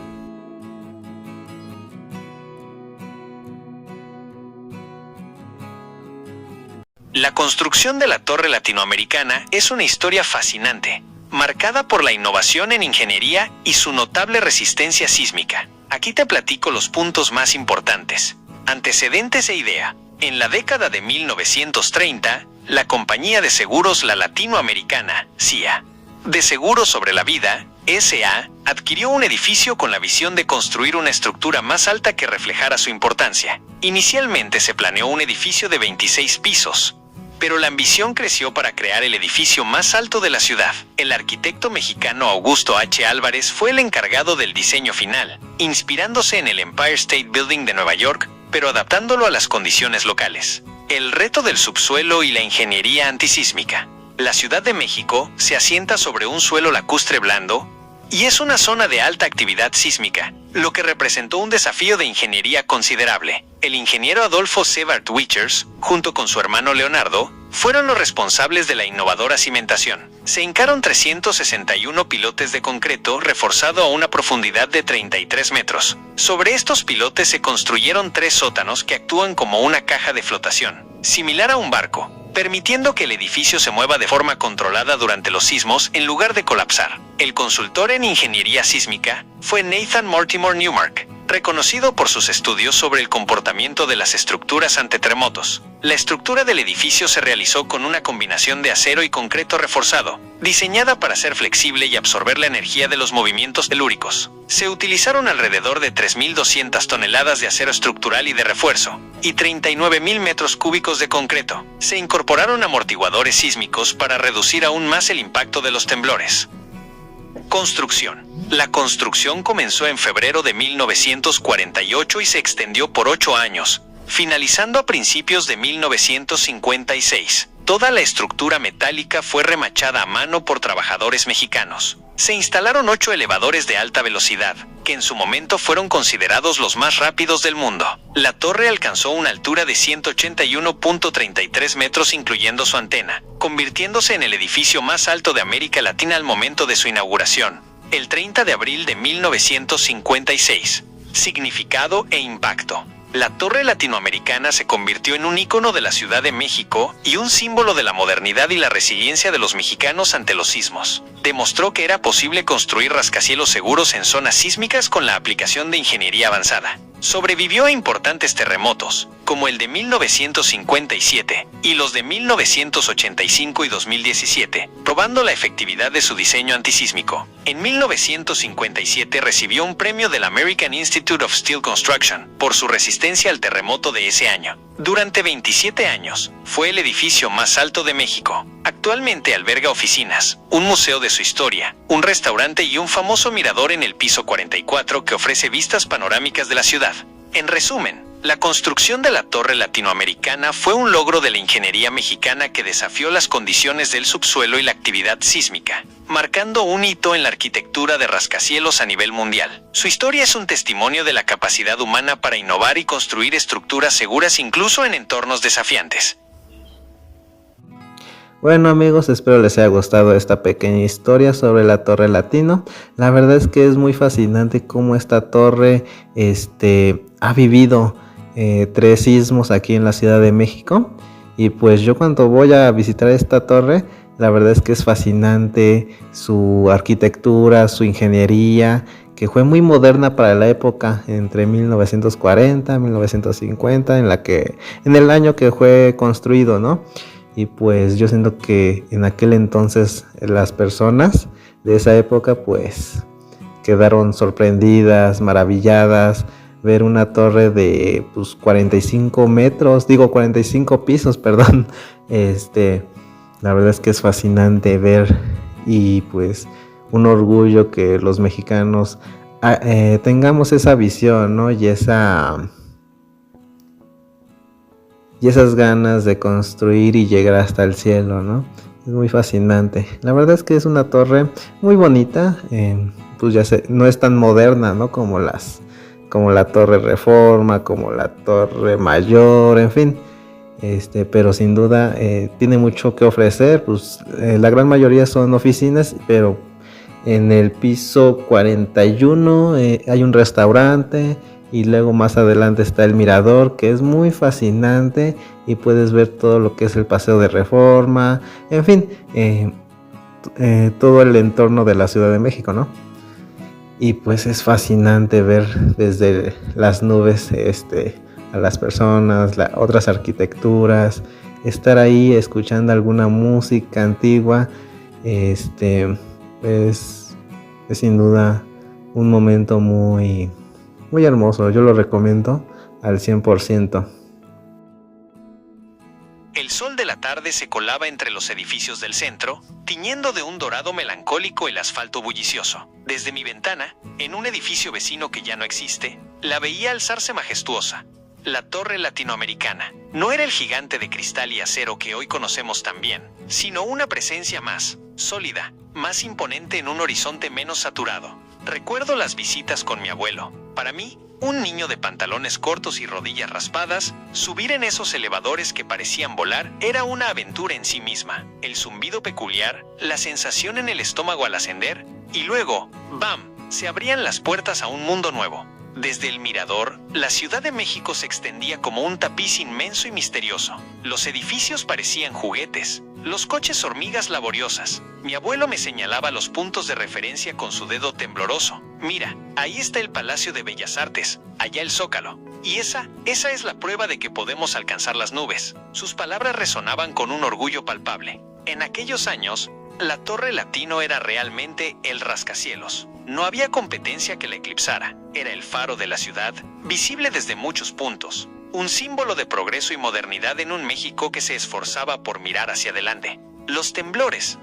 La construcción de la Torre Latinoamericana es una historia fascinante, marcada por la innovación en ingeniería y su notable resistencia sísmica. Aquí te platico los puntos más importantes. Antecedentes e idea. En la década de 1930, la compañía de seguros La Latinoamericana, CIA, de Seguros sobre la Vida, S.A., adquirió un edificio con la visión de construir una estructura más alta que reflejara su importancia. Inicialmente se planeó un edificio de 26 pisos, pero la ambición creció para crear el edificio más alto de la ciudad. El arquitecto mexicano Augusto H. Álvarez fue el encargado del diseño final, inspirándose en el Empire State Building de Nueva York, pero adaptándolo a las condiciones locales. El reto del subsuelo y la ingeniería antisísmica. La Ciudad de México se asienta sobre un suelo lacustre blando y es una zona de alta actividad sísmica, lo que representó un desafío de ingeniería considerable. El ingeniero Adolfo Sebart Wichers, junto con su hermano Leonardo, fueron los responsables de la innovadora cimentación. Se hincaron 361 pilotes de concreto reforzado a una profundidad de 33 metros. Sobre estos pilotes se construyeron 3 sótanos que actúan como una caja de flotación, similar a un barco, permitiendo que el edificio se mueva de forma controlada durante los sismos en lugar de colapsar. El consultor en ingeniería sísmica fue Nathan Mortimer Newmark, reconocido por sus estudios sobre el comportamiento de las estructuras ante terremotos. La estructura del edificio se realizó con una combinación de acero y concreto reforzado, diseñada para ser flexible y absorber la energía de los movimientos telúricos. Se utilizaron alrededor de 3.200 toneladas de acero estructural y de refuerzo, y 39.000 metros cúbicos de concreto. Se incorporaron amortiguadores sísmicos para reducir aún más el impacto de los temblores. Construcción. La construcción comenzó en febrero de 1948 y se extendió por 8 años, finalizando a principios de 1956. Toda la estructura metálica fue remachada a mano por trabajadores mexicanos. Se instalaron 8 elevadores de alta velocidad, que en su momento fueron considerados los más rápidos del mundo. La torre alcanzó una altura de 181.33 metros incluyendo su antena, convirtiéndose en el edificio más alto de América Latina al momento de su inauguración, el 30 de abril de 1956. Significado e impacto. La Torre Latinoamericana se convirtió en un ícono de la Ciudad de México y un símbolo de la modernidad y la resiliencia de los mexicanos ante los sismos. Demostró que era posible construir rascacielos seguros en zonas sísmicas con la aplicación de ingeniería avanzada. Sobrevivió a importantes terremotos, como el de 1957 y los de 1985 y 2017, probando la efectividad de su diseño antisísmico. En 1957 recibió un premio del American Institute of Steel Construction por su resistencia al terremoto de ese año. Durante 27 años, fue el edificio más alto de México. Actualmente alberga oficinas, un museo de su historia, un restaurante y un famoso mirador en el piso 44 que ofrece vistas panorámicas de la ciudad. En resumen, la construcción de la Torre Latinoamericana fue un logro de la ingeniería mexicana que desafió las condiciones del subsuelo y la actividad sísmica, marcando un hito en la arquitectura de rascacielos a nivel mundial. Su historia es un testimonio de la capacidad humana para innovar y construir estructuras seguras incluso en entornos desafiantes. Bueno amigos, espero les haya gustado esta pequeña historia sobre la Torre Latino. La verdad es que es muy fascinante cómo esta torre ha vivido 3 sismos aquí en la Ciudad de México. Y pues yo cuando voy a visitar esta torre, la verdad es que es fascinante su arquitectura, su ingeniería, que fue muy moderna para la época, entre 1940 y 1950, en el año que fue construido, ¿no? Y pues yo siento que en aquel entonces las personas de esa época pues quedaron sorprendidas, maravilladas, ver una torre de pues 45 pisos, perdón. La verdad es que es fascinante ver, y pues un orgullo que los mexicanos tengamos esa visión, ¿no? Y esas ganas de construir y llegar hasta el cielo, ¿no? Es muy fascinante. La verdad es que es una torre muy bonita, pues no es tan moderna, ¿no? Como la Torre Reforma, como la Torre Mayor, en fin. Pero sin duda tiene mucho que ofrecer. Pues la gran mayoría son oficinas, pero en el piso 41 hay un restaurante, y luego más adelante está el mirador, que es muy fascinante, y puedes ver todo lo que es el Paseo de Reforma, en fin, todo el entorno de la Ciudad de México, ¿no? Y pues es fascinante ver desde las nubes a las personas, otras arquitecturas, estar ahí escuchando alguna música antigua. Es sin duda un momento muy, muy hermoso. Yo lo recomiendo al 100%. El sol de la tarde se colaba entre los edificios del centro, tiñendo de un dorado melancólico el asfalto bullicioso. Desde mi ventana, en un edificio vecino que ya no existe, la veía alzarse majestuosa. La Torre Latinoamericana no era el gigante de cristal y acero que hoy conocemos tan bien, sino una presencia más sólida, más imponente en un horizonte menos saturado. Recuerdo las visitas con mi abuelo. Para mí, un niño de pantalones cortos y rodillas raspadas, subir en esos elevadores que parecían volar era una aventura en sí misma. El zumbido peculiar, la sensación en el estómago al ascender, y luego, ¡bam!, se abrían las puertas a un mundo nuevo. Desde el mirador, la Ciudad de México se extendía como un tapiz inmenso y misterioso. Los edificios parecían juguetes, los coches hormigas laboriosas. Mi abuelo me señalaba los puntos de referencia con su dedo tembloroso. Mira, ahí está el Palacio de Bellas Artes, allá el Zócalo. Y esa es la prueba de que podemos alcanzar las nubes. Sus palabras resonaban con un orgullo palpable. En aquellos años, la Torre Latino era realmente el rascacielos. No había competencia que la eclipsara. Era el faro de la ciudad, visible desde muchos puntos. Un símbolo de progreso y modernidad en un México que se esforzaba por mirar hacia adelante. Los temblores.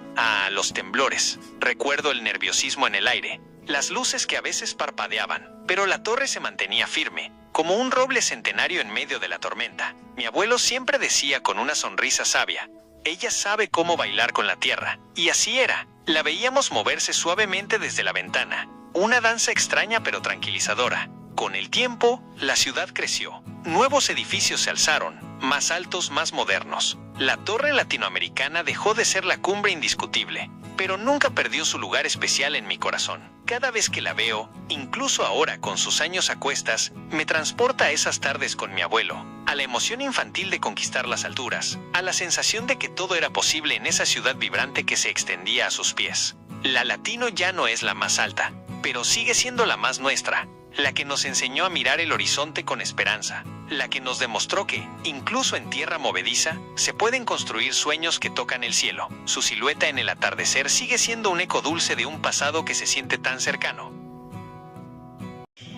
Los temblores. Recuerdo el nerviosismo en el aire. Las luces que a veces parpadeaban. Pero la torre se mantenía firme, como un roble centenario en medio de la tormenta. Mi abuelo siempre decía con una sonrisa sabia: ella sabe cómo bailar con la tierra. Y así era. La veíamos moverse suavemente desde la ventana. Una danza extraña pero tranquilizadora. Con el tiempo, la ciudad creció. Nuevos edificios se alzaron, más altos, más modernos. La Torre Latinoamericana dejó de ser la cumbre indiscutible, pero nunca perdió su lugar especial en mi corazón. Cada vez que la veo, incluso ahora con sus años a cuestas, me transporta a esas tardes con mi abuelo, a la emoción infantil de conquistar las alturas, a la sensación de que todo era posible en esa ciudad vibrante que se extendía a sus pies. La Latino ya no es la más alta, pero sigue siendo la más nuestra, la que nos enseñó a mirar el horizonte con esperanza, la que nos demostró que, incluso en tierra movediza, se pueden construir sueños que tocan el cielo. Su silueta en el atardecer sigue siendo un eco dulce de un pasado que se siente tan cercano.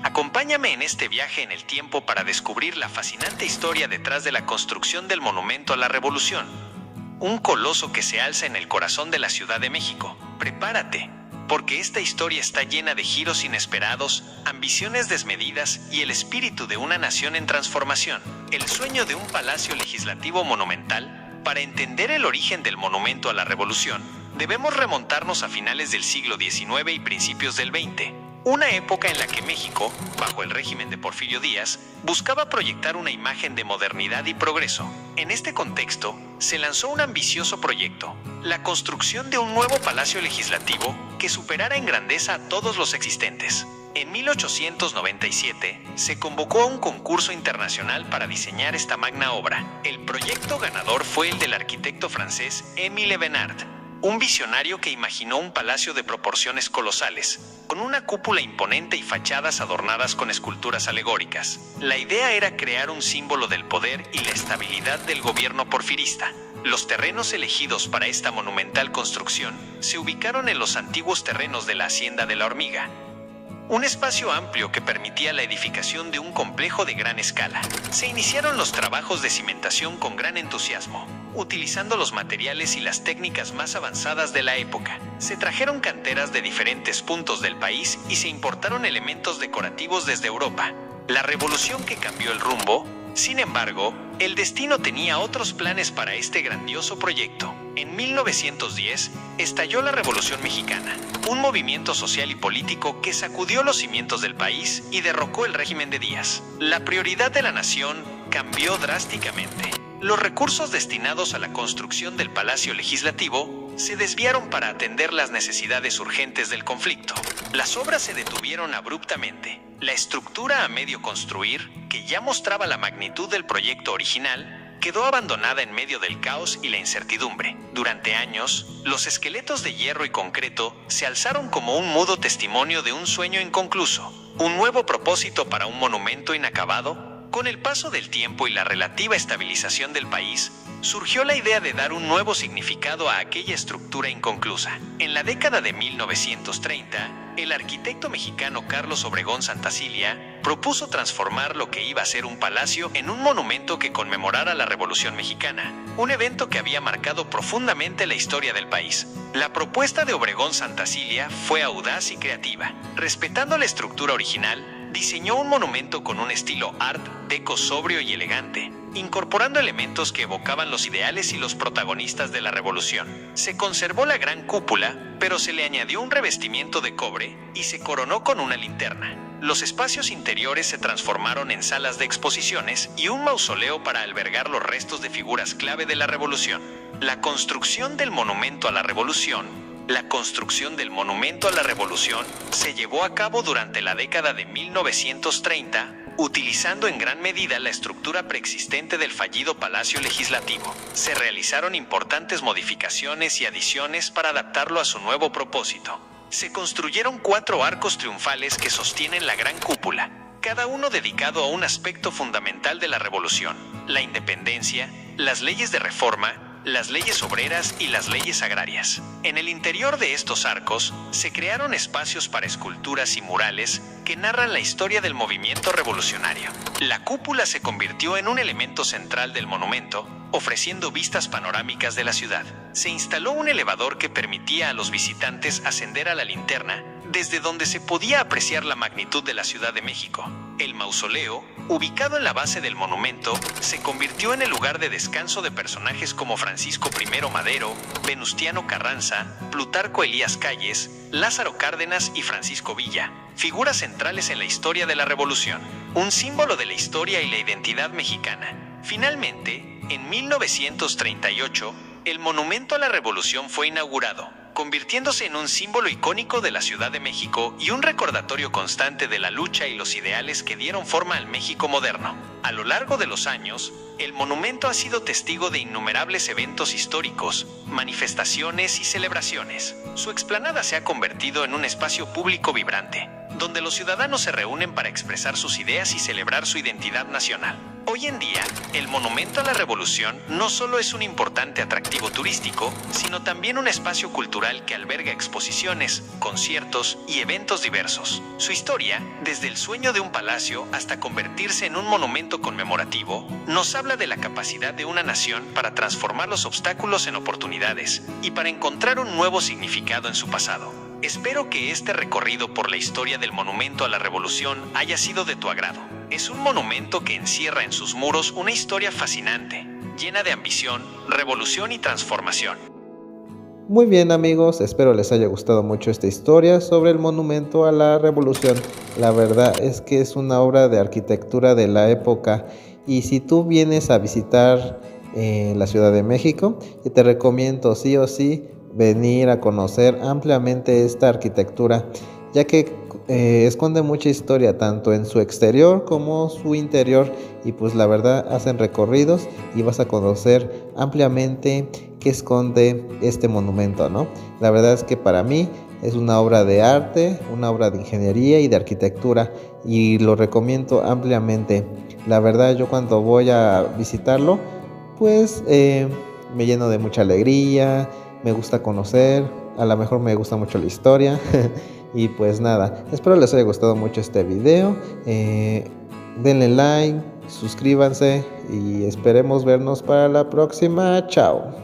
Acompáñame en este viaje en el tiempo para descubrir la fascinante historia detrás de la construcción del Monumento a la Revolución. Un coloso que se alza en el corazón de la Ciudad de México. Prepárate, porque esta historia está llena de giros inesperados, ambiciones desmedidas y el espíritu de una nación en transformación. El sueño de un palacio legislativo monumental. Para entender el origen del Monumento a la Revolución, debemos remontarnos a finales del siglo XIX y principios del XX. Una época en la que México, bajo el régimen de Porfirio Díaz, buscaba proyectar una imagen de modernidad y progreso. En este contexto, se lanzó un ambicioso proyecto: la construcción de un nuevo palacio legislativo que superara en grandeza a todos los existentes. En 1897, se convocó a un concurso internacional para diseñar esta magna obra. El proyecto ganador fue el del arquitecto francés Émile Bernard, un visionario que imaginó un palacio de proporciones colosales, con una cúpula imponente y fachadas adornadas con esculturas alegóricas. La idea era crear un símbolo del poder y la estabilidad del gobierno porfirista. Los terrenos elegidos para esta monumental construcción se ubicaron en los antiguos terrenos de la Hacienda de la Hormiga, un espacio amplio que permitía la edificación de un complejo de gran escala. Se iniciaron los trabajos de cimentación con gran entusiasmo, utilizando los materiales y las técnicas más avanzadas de la época. Se trajeron canteras de diferentes puntos del país y se importaron elementos decorativos desde Europa. La revolución que cambió el rumbo. Sin embargo, el destino tenía otros planes para este grandioso proyecto. En 1910, estalló la Revolución Mexicana, un movimiento social y político que sacudió los cimientos del país y derrocó el régimen de Díaz. La prioridad de la nación cambió drásticamente. Los recursos destinados a la construcción del Palacio Legislativo se desviaron para atender las necesidades urgentes del conflicto. Las obras se detuvieron abruptamente. La estructura a medio construir, que ya mostraba la magnitud del proyecto original, quedó abandonada en medio del caos y la incertidumbre. Durante años, los esqueletos de hierro y concreto se alzaron como un mudo testimonio de un sueño inconcluso, un nuevo propósito para un monumento inacabado. Con el paso del tiempo y la relativa estabilización del país, surgió la idea de dar un nuevo significado a aquella estructura inconclusa. En la década de 1930, el arquitecto mexicano Carlos Obregón Santacilia propuso transformar lo que iba a ser un palacio en un monumento que conmemorara la Revolución Mexicana, un evento que había marcado profundamente la historia del país. La propuesta de Obregón Santacilia fue audaz y creativa. Respetando la estructura original, diseñó un monumento con un estilo art deco sobrio y elegante, incorporando elementos que evocaban los ideales y los protagonistas de la revolución. Se conservó la gran cúpula, pero se le añadió un revestimiento de cobre y se coronó con una linterna. Los espacios interiores se transformaron en salas de exposiciones y un mausoleo para albergar los restos de figuras clave de la revolución. La construcción del monumento a la revolución se llevó a cabo durante la década de 1930, utilizando en gran medida la estructura preexistente del fallido Palacio Legislativo. Se realizaron importantes modificaciones y adiciones para adaptarlo a su nuevo propósito. Se construyeron 4 arcos triunfales que sostienen la gran cúpula, cada uno dedicado a un aspecto fundamental de la revolución: la independencia, las leyes de reforma, las leyes obreras y las leyes agrarias. En el interior de estos arcos se crearon espacios para esculturas y murales que narran la historia del movimiento revolucionario. La cúpula se convirtió en un elemento central del monumento, ofreciendo vistas panorámicas de la ciudad. Se instaló un elevador que permitía a los visitantes ascender a la linterna, desde donde se podía apreciar la magnitud de la Ciudad de México. El mausoleo, ubicado en la base del monumento, se convirtió en el lugar de descanso de personajes como Francisco I. Madero, Venustiano Carranza, Plutarco Elías Calles, Lázaro Cárdenas y Francisco Villa, figuras centrales en la historia de la revolución, un símbolo de la historia y la identidad mexicana. Finalmente, en 1938, el Monumento a la Revolución fue inaugurado, convirtiéndose en un símbolo icónico de la Ciudad de México y un recordatorio constante de la lucha y los ideales que dieron forma al México moderno. A lo largo de los años, el monumento ha sido testigo de innumerables eventos históricos, manifestaciones y celebraciones. Su explanada se ha convertido en un espacio público vibrante, donde los ciudadanos se reúnen para expresar sus ideas y celebrar su identidad nacional. Hoy en día, el Monumento a la Revolución no solo es un importante atractivo turístico, sino también un espacio cultural que alberga exposiciones, conciertos y eventos diversos. Su historia, desde el sueño de un palacio hasta convertirse en un monumento conmemorativo, nos habla de la capacidad de una nación para transformar los obstáculos en oportunidades y para encontrar un nuevo significado en su pasado. Espero que este recorrido por la historia del Monumento a la Revolución haya sido de tu agrado. Es un monumento que encierra en sus muros una historia fascinante, llena de ambición, revolución y transformación. Muy bien amigos, espero les haya gustado mucho esta historia sobre el Monumento a la Revolución. La verdad es que es una obra de arquitectura de la época, y si tú vienes a visitar la Ciudad de México, yo te recomiendo sí o sí venir a conocer ampliamente esta arquitectura, ya que esconde mucha historia tanto en su exterior como su interior, y pues la verdad hacen recorridos y vas a conocer ampliamente que esconde este monumento, ¿no? La verdad es que para mí es una obra de arte, una obra de ingeniería y de arquitectura, y lo recomiendo ampliamente. La verdad, yo cuando voy a visitarlo, pues me lleno de mucha alegría, me gusta conocer, a lo mejor me gusta mucho la historia. Y pues nada, espero les haya gustado mucho este video. Denle like, suscríbanse y esperemos vernos para la próxima. Chao.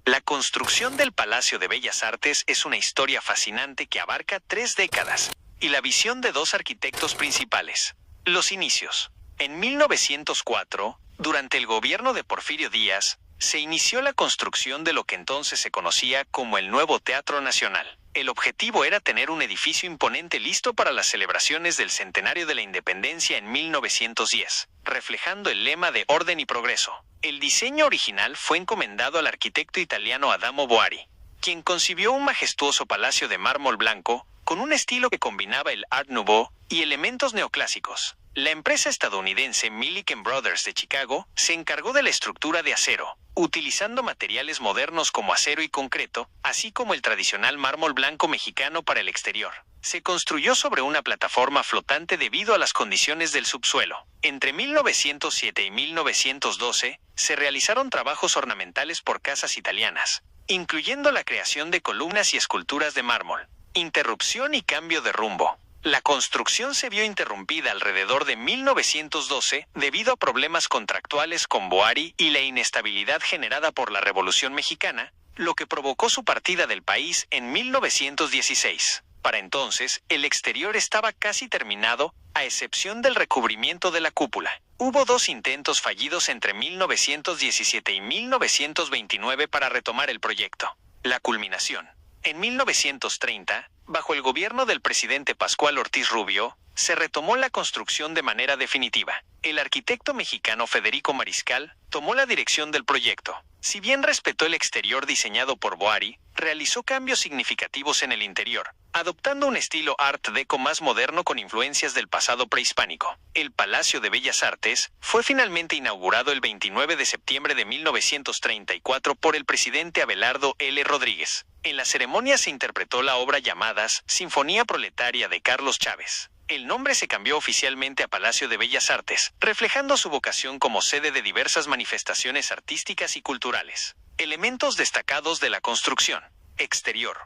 La construcción del Palacio de Bellas Artes es una historia fascinante que abarca 3 décadas y la visión de 2 arquitectos principales. Los inicios. En 1904, durante el gobierno de Porfirio Díaz, se inició la construcción de lo que entonces se conocía como el Nuevo Teatro Nacional. El objetivo era tener un edificio imponente listo para las celebraciones del centenario de la independencia en 1910, reflejando el lema de orden y progreso. El diseño original fue encomendado al arquitecto italiano Adamo Boari, quien concibió un majestuoso palacio de mármol blanco con un estilo que combinaba el Art Nouveau y elementos neoclásicos. La empresa estadounidense Milliken Brothers de Chicago se encargó de la estructura de acero, utilizando materiales modernos como acero y concreto, así como el tradicional mármol blanco mexicano para el exterior. Se construyó sobre una plataforma flotante debido a las condiciones del subsuelo. Entre 1907 y 1912 se realizaron trabajos ornamentales por casas italianas, incluyendo la creación de columnas y esculturas de mármol. Interrupción y cambio de rumbo. La construcción se vio interrumpida alrededor de 1912 debido a problemas contractuales con Boari y la inestabilidad generada por la Revolución Mexicana, lo que provocó su partida del país en 1916. Para entonces, el exterior estaba casi terminado, a excepción del recubrimiento de la cúpula. Hubo 2 intentos fallidos entre 1917 y 1929 para retomar el proyecto. La culminación. En 1930, bajo el gobierno del presidente Pascual Ortiz Rubio, se retomó la construcción de manera definitiva. El arquitecto mexicano Federico Mariscal tomó la dirección del proyecto. Si bien respetó el exterior diseñado por Boari, realizó cambios significativos en el interior, adoptando un estilo Art Deco más moderno con influencias del pasado prehispánico. El Palacio de Bellas Artes fue finalmente inaugurado el 29 de septiembre de 1934 por el presidente Abelardo L. Rodríguez. En la ceremonia se interpretó la obra llamadas Sinfonía Proletaria de Carlos Chávez. El nombre se cambió oficialmente a Palacio de Bellas Artes, reflejando su vocación como sede de diversas manifestaciones artísticas y culturales. Elementos destacados de la construcción. Exterior.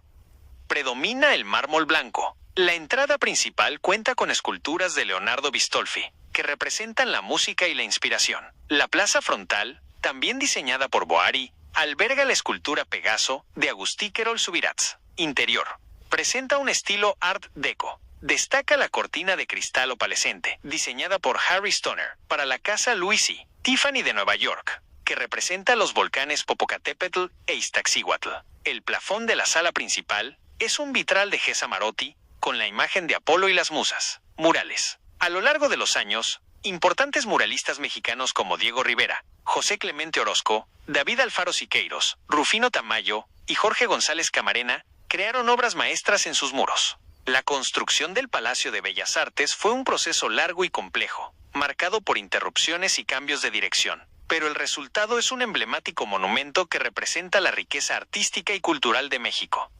Predomina el mármol blanco. La entrada principal cuenta con esculturas de Leonardo Bistolfi, que representan la música y la inspiración. La plaza frontal, también diseñada por Boari, alberga la escultura Pegaso de Agustí Querol Subirats. Interior. Presenta un estilo Art Deco. Destaca la cortina de cristal opalescente, diseñada por Harry Stoner, para la casa Louis C. Tiffany de Nueva York, que representa los volcanes Popocatépetl e Iztaccíhuatl. El plafón de la sala principal es un vitral de Gesa Marotti, con la imagen de Apolo y las musas. Murales. A lo largo de los años, importantes muralistas mexicanos como Diego Rivera, José Clemente Orozco, David Alfaro Siqueiros, Rufino Tamayo y Jorge González Camarena crearon obras maestras en sus muros. La construcción del Palacio de Bellas Artes fue un proceso largo y complejo, marcado por interrupciones y cambios de dirección, pero el resultado es un emblemático monumento que representa la riqueza artística y cultural de México.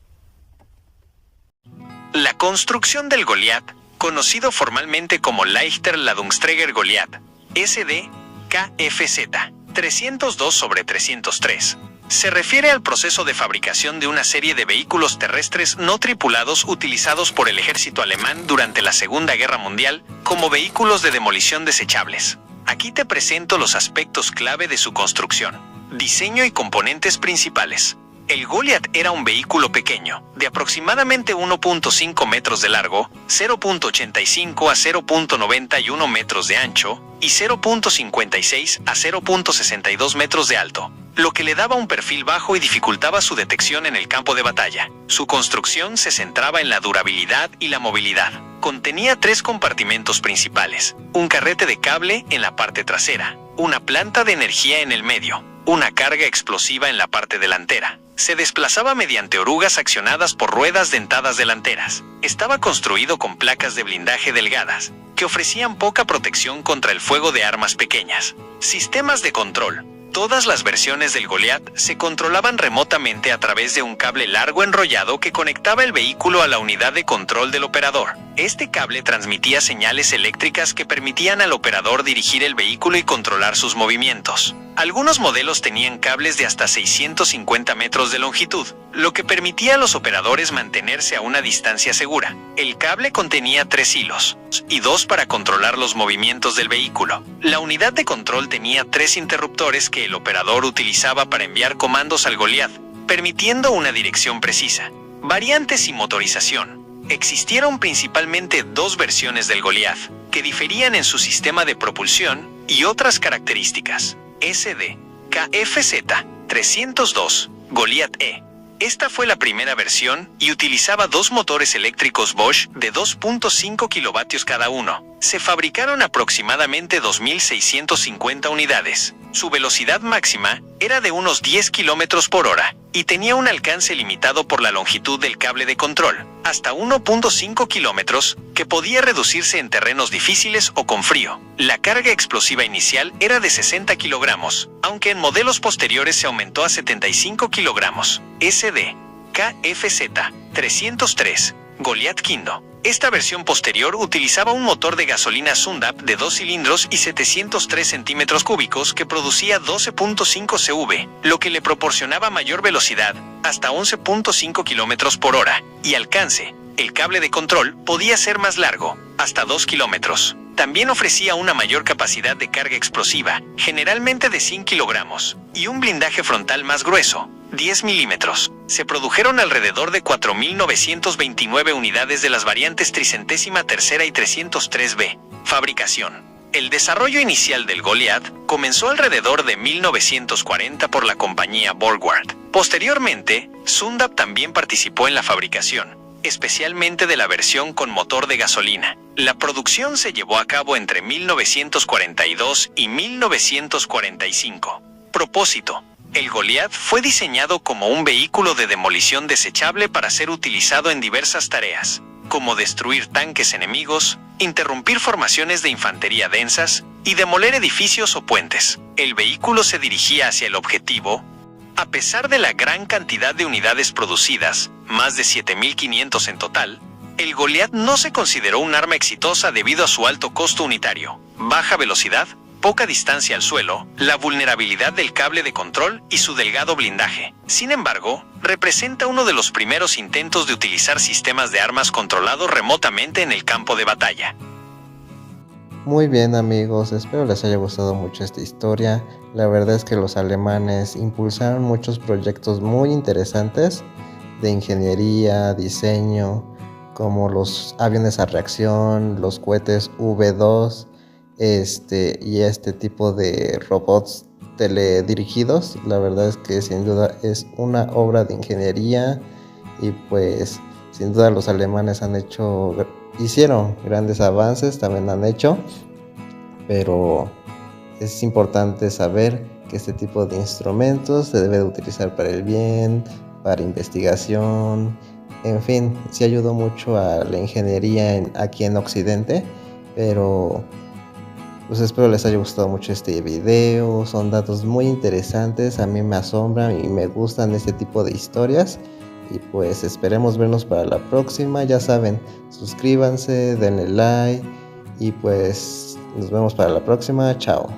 La construcción del Goliat, conocido formalmente como Leichter-Ladungsträger Goliat, SD-KFZ 302/303, se refiere al proceso de fabricación de una serie de vehículos terrestres no tripulados utilizados por el ejército alemán durante la Segunda Guerra Mundial como vehículos de demolición desechables. Aquí te presento los aspectos clave de su construcción, diseño y componentes principales. El Goliat era un vehículo pequeño, de aproximadamente 1.5 metros de largo, 0.85 a 0.91 metros de ancho y 0.56 a 0.62 metros de alto, lo que le daba un perfil bajo y dificultaba su detección en el campo de batalla. Su construcción se centraba en la durabilidad y la movilidad. Contenía 3 compartimentos principales, un carrete de cable en la parte trasera, una planta de energía en el medio, una carga explosiva en la parte delantera. Se desplazaba mediante orugas accionadas por ruedas dentadas delanteras. Estaba construido con placas de blindaje delgadas, que ofrecían poca protección contra el fuego de armas pequeñas. Sistemas de control. Todas las versiones del Goliath se controlaban remotamente a través de un cable largo enrollado que conectaba el vehículo a la unidad de control del operador. Este cable transmitía señales eléctricas que permitían al operador dirigir el vehículo y controlar sus movimientos. Algunos modelos tenían cables de hasta 650 metros de longitud, lo que permitía a los operadores mantenerse a una distancia segura. El cable contenía 3 hilos y 2 para controlar los movimientos del vehículo. La unidad de control tenía 3 interruptores que el operador utilizaba para enviar comandos al Goliath, permitiendo una dirección precisa. Variantes y motorización. Existieron principalmente 2 versiones del Goliath, que diferían en su sistema de propulsión y otras características. SD, KFZ 302, Goliath E. Esta fue la primera versión y utilizaba 2 motores eléctricos Bosch de 2.5 kilovatios cada uno. Se fabricaron aproximadamente 2.650 unidades. Su velocidad máxima era de unos 10 kilómetros por hora y tenía un alcance limitado por la longitud del cable de control, hasta 1.5 kilómetros, que podía reducirse en terrenos difíciles o con frío. La carga explosiva inicial era de 60 kilogramos, aunque en modelos posteriores se aumentó a 75 kilogramos. SD, KFZ 303, Goliath Kendo. Esta versión posterior utilizaba un motor de gasolina Sundap de 2 cilindros y 703 centímetros cúbicos que producía 12.5 CV, lo que le proporcionaba mayor velocidad, hasta 11.5 kilómetros por hora, y alcance. El cable de control podía ser más largo, hasta 2 kilómetros. También ofrecía una mayor capacidad de carga explosiva, generalmente de 100 kilogramos, y un blindaje frontal más grueso, 10 milímetros. Se produjeron alrededor de 4.929 unidades de las variantes 303 y 303B. Fabricación. El desarrollo inicial del Goliath comenzó alrededor de 1940 por la compañía Borgward. Posteriormente, Sundap también participó en la fabricación, especialmente de la versión con motor de gasolina. La producción se llevó a cabo entre 1942 y 1945. Propósito. El Goliath fue diseñado como un vehículo de demolición desechable para ser utilizado en diversas tareas, como destruir tanques enemigos, interrumpir formaciones de infantería densas y demoler edificios o puentes. El vehículo se dirigía hacia el objetivo. A pesar de la gran cantidad de unidades producidas, más de 7.500 en total, el Goliath no se consideró un arma exitosa debido a su alto costo unitario, baja velocidad, poca distancia al suelo, la vulnerabilidad del cable de control y su delgado blindaje. Sin embargo, representa uno de los primeros intentos de utilizar sistemas de armas controlados remotamente en el campo de batalla. Muy bien amigos, espero les haya gustado mucho esta historia. La verdad es que los alemanes impulsaron muchos proyectos muy interesantes de ingeniería, diseño, como los aviones a reacción, los cohetes V2, y este tipo de robots teledirigidos. La verdad es que sin duda es una obra de ingeniería y pues sin duda los alemanes hicieron grandes avances, también han hecho, pero es importante saber que este tipo de instrumentos se debe de utilizar para el bien, para investigación, en fin, sí ayudó mucho a la ingeniería aquí en Occidente, pero pues espero les haya gustado mucho este video. Son datos muy interesantes, a mí me asombran y me gustan este tipo de historias. Y pues esperemos vernos para la próxima. Ya saben, suscríbanse, denle like y pues nos vemos para la próxima. Chao.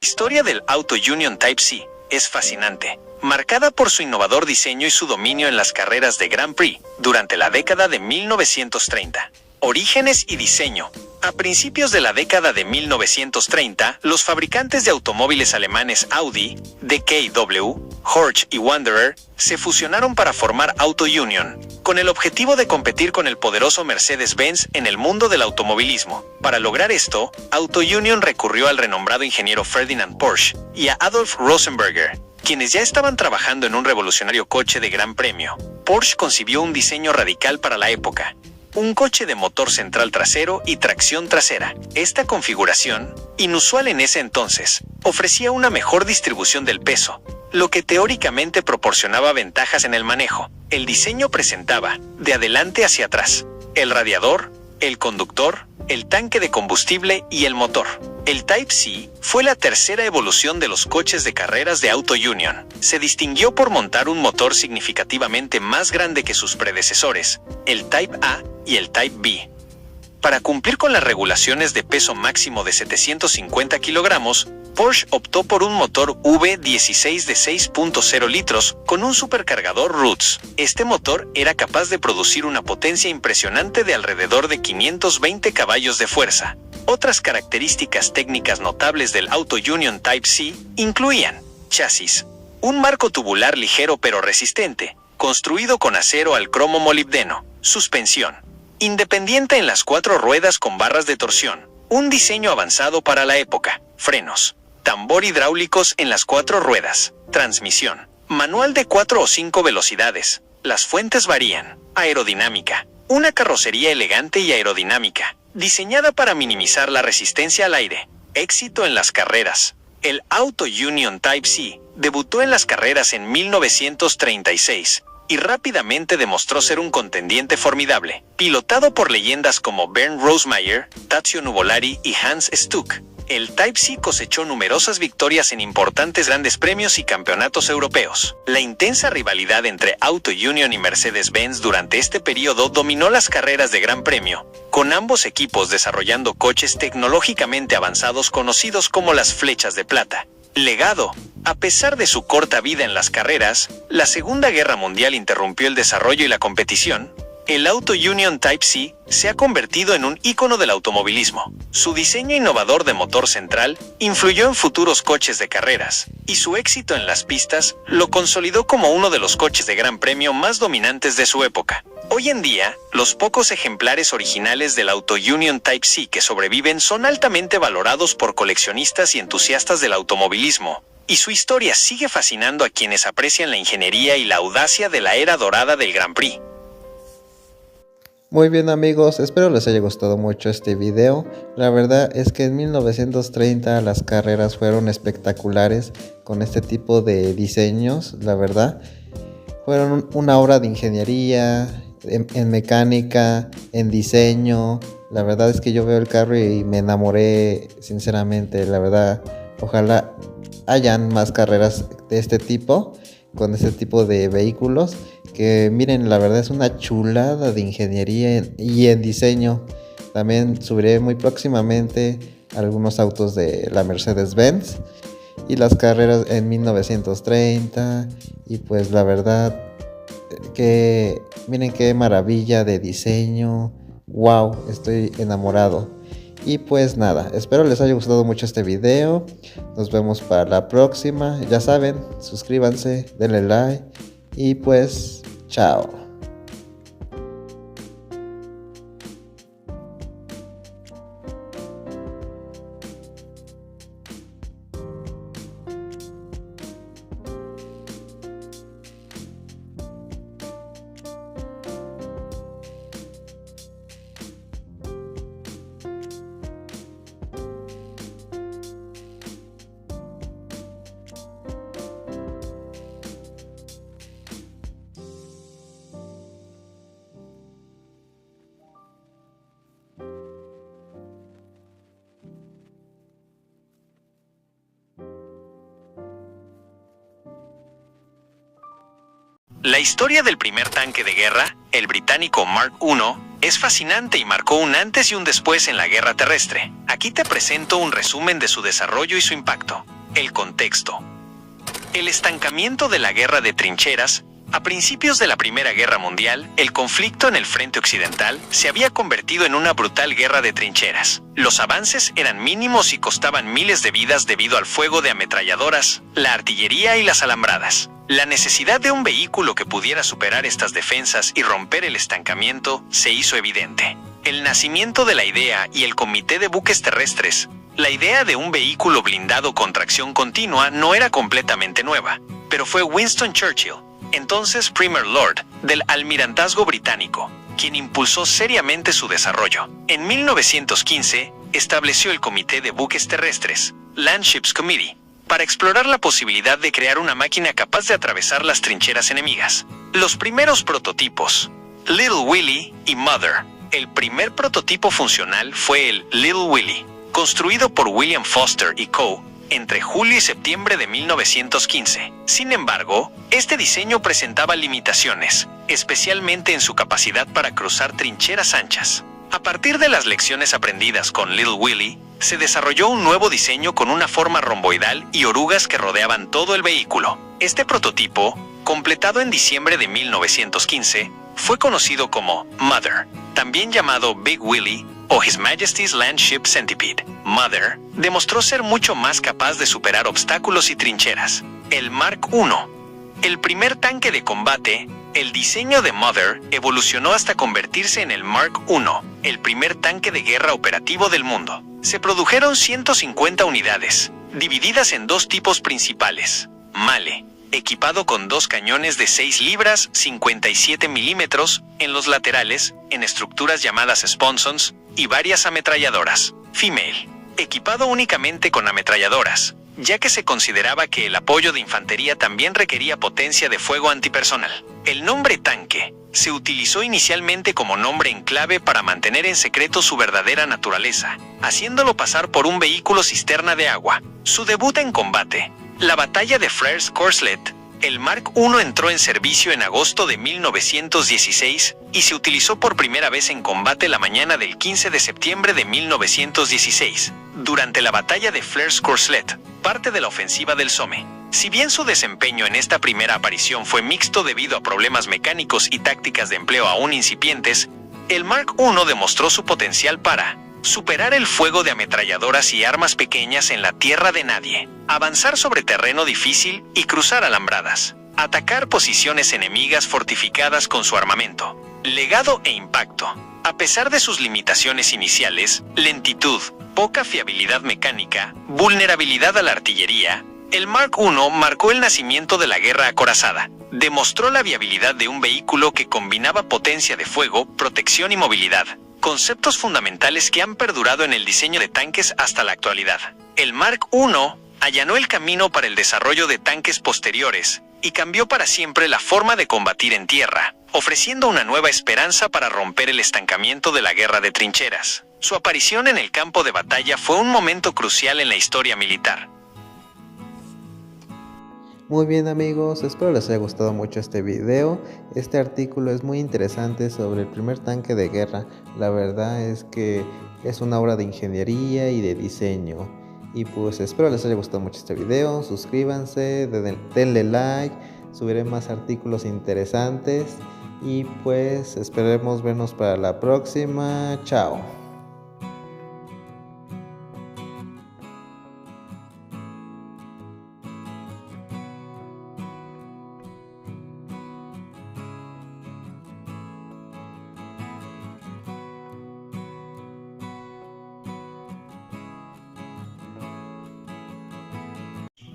La historia del Auto Union Type C es fascinante, marcada por su innovador diseño y su dominio en las carreras de Grand Prix durante la década de 1930. Orígenes y diseño. A principios de la década de 1930, los fabricantes de automóviles alemanes Audi, DKW, Horch y Wanderer se fusionaron para formar Auto Union, con el objetivo de competir con el poderoso Mercedes-Benz en el mundo del automovilismo. Para lograr esto, Auto Union recurrió al renombrado ingeniero Ferdinand Porsche y a Adolf Rosenberger, quienes ya estaban trabajando en un revolucionario coche de gran premio. Porsche concibió un diseño radical para la época: un coche de motor central trasero y tracción trasera. Esta configuración, inusual en ese entonces, ofrecía una mejor distribución del peso, lo que teóricamente proporcionaba ventajas en el manejo. El diseño presentaba, de adelante hacia atrás, el radiador, el conductor, el tanque de combustible y el motor. El Type-C fue la tercera evolución de los coches de carreras de Auto Union. Se distinguió por montar un motor significativamente más grande que sus predecesores, el Type-A y el Type-B. Para cumplir con las regulaciones de peso máximo de 750 kilogramos, Porsche optó por un motor V16 de 6.0 litros con un supercargador Roots. Este motor era capaz de producir una potencia impresionante de alrededor de 520 caballos de fuerza. Otras características técnicas notables del Auto Union Type-C incluían chasis, un marco tubular ligero pero resistente, construido con acero al cromo molibdeno, suspensión independiente en las 4 ruedas con barras de torsión, un diseño avanzado para la época, frenos, tambor hidráulicos en las 4 ruedas, transmisión manual de 4 o 5 velocidades, las fuentes varían, aerodinámica, una carrocería elegante y aerodinámica, diseñada para minimizar la resistencia al aire. Éxito en las carreras. El Auto Union Type-C debutó en las carreras en 1936 y rápidamente demostró ser un contendiente formidable, pilotado por leyendas como Bernd Rosemeyer, Tazio Nuvolari y Hans Stuck. El Type-C cosechó numerosas victorias en importantes grandes premios y campeonatos europeos. La intensa rivalidad entre Auto Union y Mercedes-Benz durante este periodo dominó las carreras de Gran Premio, con ambos equipos desarrollando coches tecnológicamente avanzados conocidos como las flechas de plata. Legado. A pesar de su corta vida en las carreras, la Segunda Guerra Mundial interrumpió el desarrollo y la competición. El Auto Union Type-C se ha convertido en un ícono del automovilismo. Su diseño innovador de motor central influyó en futuros coches de carreras, y su éxito en las pistas lo consolidó como uno de los coches de gran premio más dominantes de su época. Hoy en día, los pocos ejemplares originales del Auto Union Type-C que sobreviven son altamente valorados por coleccionistas y entusiastas del automovilismo, y su historia sigue fascinando a quienes aprecian la ingeniería y la audacia de la era dorada del Grand Prix. Muy bien amigos, espero les haya gustado mucho este video. La verdad es que en 1930 las carreras fueron espectaculares con este tipo de diseños, la verdad. Fueron una obra de ingeniería, en mecánica, en diseño. La verdad es que yo veo el carro y me enamoré sinceramente, la verdad. Ojalá hayan más carreras de este tipo, con este tipo de vehículos. Que miren, la verdad es una chulada de ingeniería y en diseño. También subiré muy próximamente algunos autos de la Mercedes-Benz y las carreras en 1930. Y pues la verdad que miren qué maravilla de diseño. Wow, estoy enamorado. Y pues nada, espero les haya gustado mucho este video. Nos vemos para la próxima. Ya saben, suscríbanse, denle like y pues chao. La historia del primer tanque de guerra, el británico Mark I, es fascinante y marcó un antes y un después en la guerra terrestre. Aquí te presento un resumen de su desarrollo y su impacto. El contexto. El estancamiento de la guerra de trincheras A principios de la Primera Guerra Mundial, el conflicto en el frente occidental se había convertido en una brutal guerra de trincheras. Los avances eran mínimos y costaban miles de vidas debido al fuego de ametralladoras, la artillería y las alambradas. La necesidad de un vehículo que pudiera superar estas defensas y romper el estancamiento se hizo evidente. El nacimiento de la idea y el Comité de Buques Terrestres. La idea de un vehículo blindado con tracción continua no era completamente nueva, pero fue Winston Churchill, entonces Primer Lord del Almirantazgo británico, quien impulsó seriamente su desarrollo. En 1915, estableció el Comité de Buques Terrestres, Land Ships Committee, para explorar la posibilidad de crear una máquina capaz de atravesar las trincheras enemigas. Los primeros prototipos, Little Willie y Mother. El primer prototipo funcional fue el Little Willie, construido por William Foster y Co. entre julio y septiembre de 1915. Sin embargo, este diseño presentaba limitaciones, especialmente en su capacidad para cruzar trincheras anchas. A partir de las lecciones aprendidas con Little Willie, se desarrolló un nuevo diseño con una forma romboidal y orugas que rodeaban todo el vehículo. Este prototipo, completado en diciembre de 1915, fue conocido como Mother, también llamado Big Willie o His Majesty's Land Ship Centipede. Mother demostró ser mucho más capaz de superar obstáculos y trincheras. El Mark I, el primer tanque de combate. El diseño de Mother evolucionó hasta convertirse en el Mark I, el primer tanque de guerra operativo del mundo. Se produjeron 150 unidades, divididas en dos tipos principales. Male, equipado con dos cañones de 6 libras 57 milímetros en los laterales, en estructuras llamadas sponsons, y varias ametralladoras. Female, equipado únicamente con ametralladoras, ya que se consideraba que el apoyo de infantería también requería potencia de fuego antipersonal. El nombre tanque se utilizó inicialmente como nombre en clave para mantener en secreto su verdadera naturaleza, haciéndolo pasar por un vehículo cisterna de agua. Su debut en combate, la batalla de Flares Corslet. El Mark I entró en servicio en agosto de 1916 y se utilizó por primera vez en combate la mañana del 15 de septiembre de 1916, durante la batalla de Flares Corslet, parte de la ofensiva del Somme. Si bien su desempeño en esta primera aparición fue mixto debido a problemas mecánicos y tácticas de empleo aún incipientes, el Mark I demostró su potencial para superar el fuego de ametralladoras y armas pequeñas en la tierra de nadie, avanzar sobre terreno difícil y cruzar alambradas, atacar posiciones enemigas fortificadas con su armamento, legado e impacto. A pesar de sus limitaciones iniciales, lentitud, poca fiabilidad mecánica, vulnerabilidad a la artillería, el Mark I marcó el nacimiento de la guerra acorazada. Demostró la viabilidad de un vehículo que combinaba potencia de fuego, protección y movilidad, conceptos fundamentales que han perdurado en el diseño de tanques hasta la actualidad. El Mark I allanó el camino para el desarrollo de tanques posteriores y cambió para siempre la forma de combatir en tierra, ofreciendo una nueva esperanza para romper el estancamiento de la guerra de trincheras. Su aparición en el campo de batalla fue un momento crucial en la historia militar. Muy bien amigos, espero les haya gustado mucho este video. Este artículo es muy interesante sobre el primer tanque de guerra. La verdad es que es una obra de ingeniería y de diseño. Y pues espero les haya gustado mucho este video. Suscríbanse, denle like, subiré más artículos interesantes. Y pues esperemos vernos para la próxima. Chao.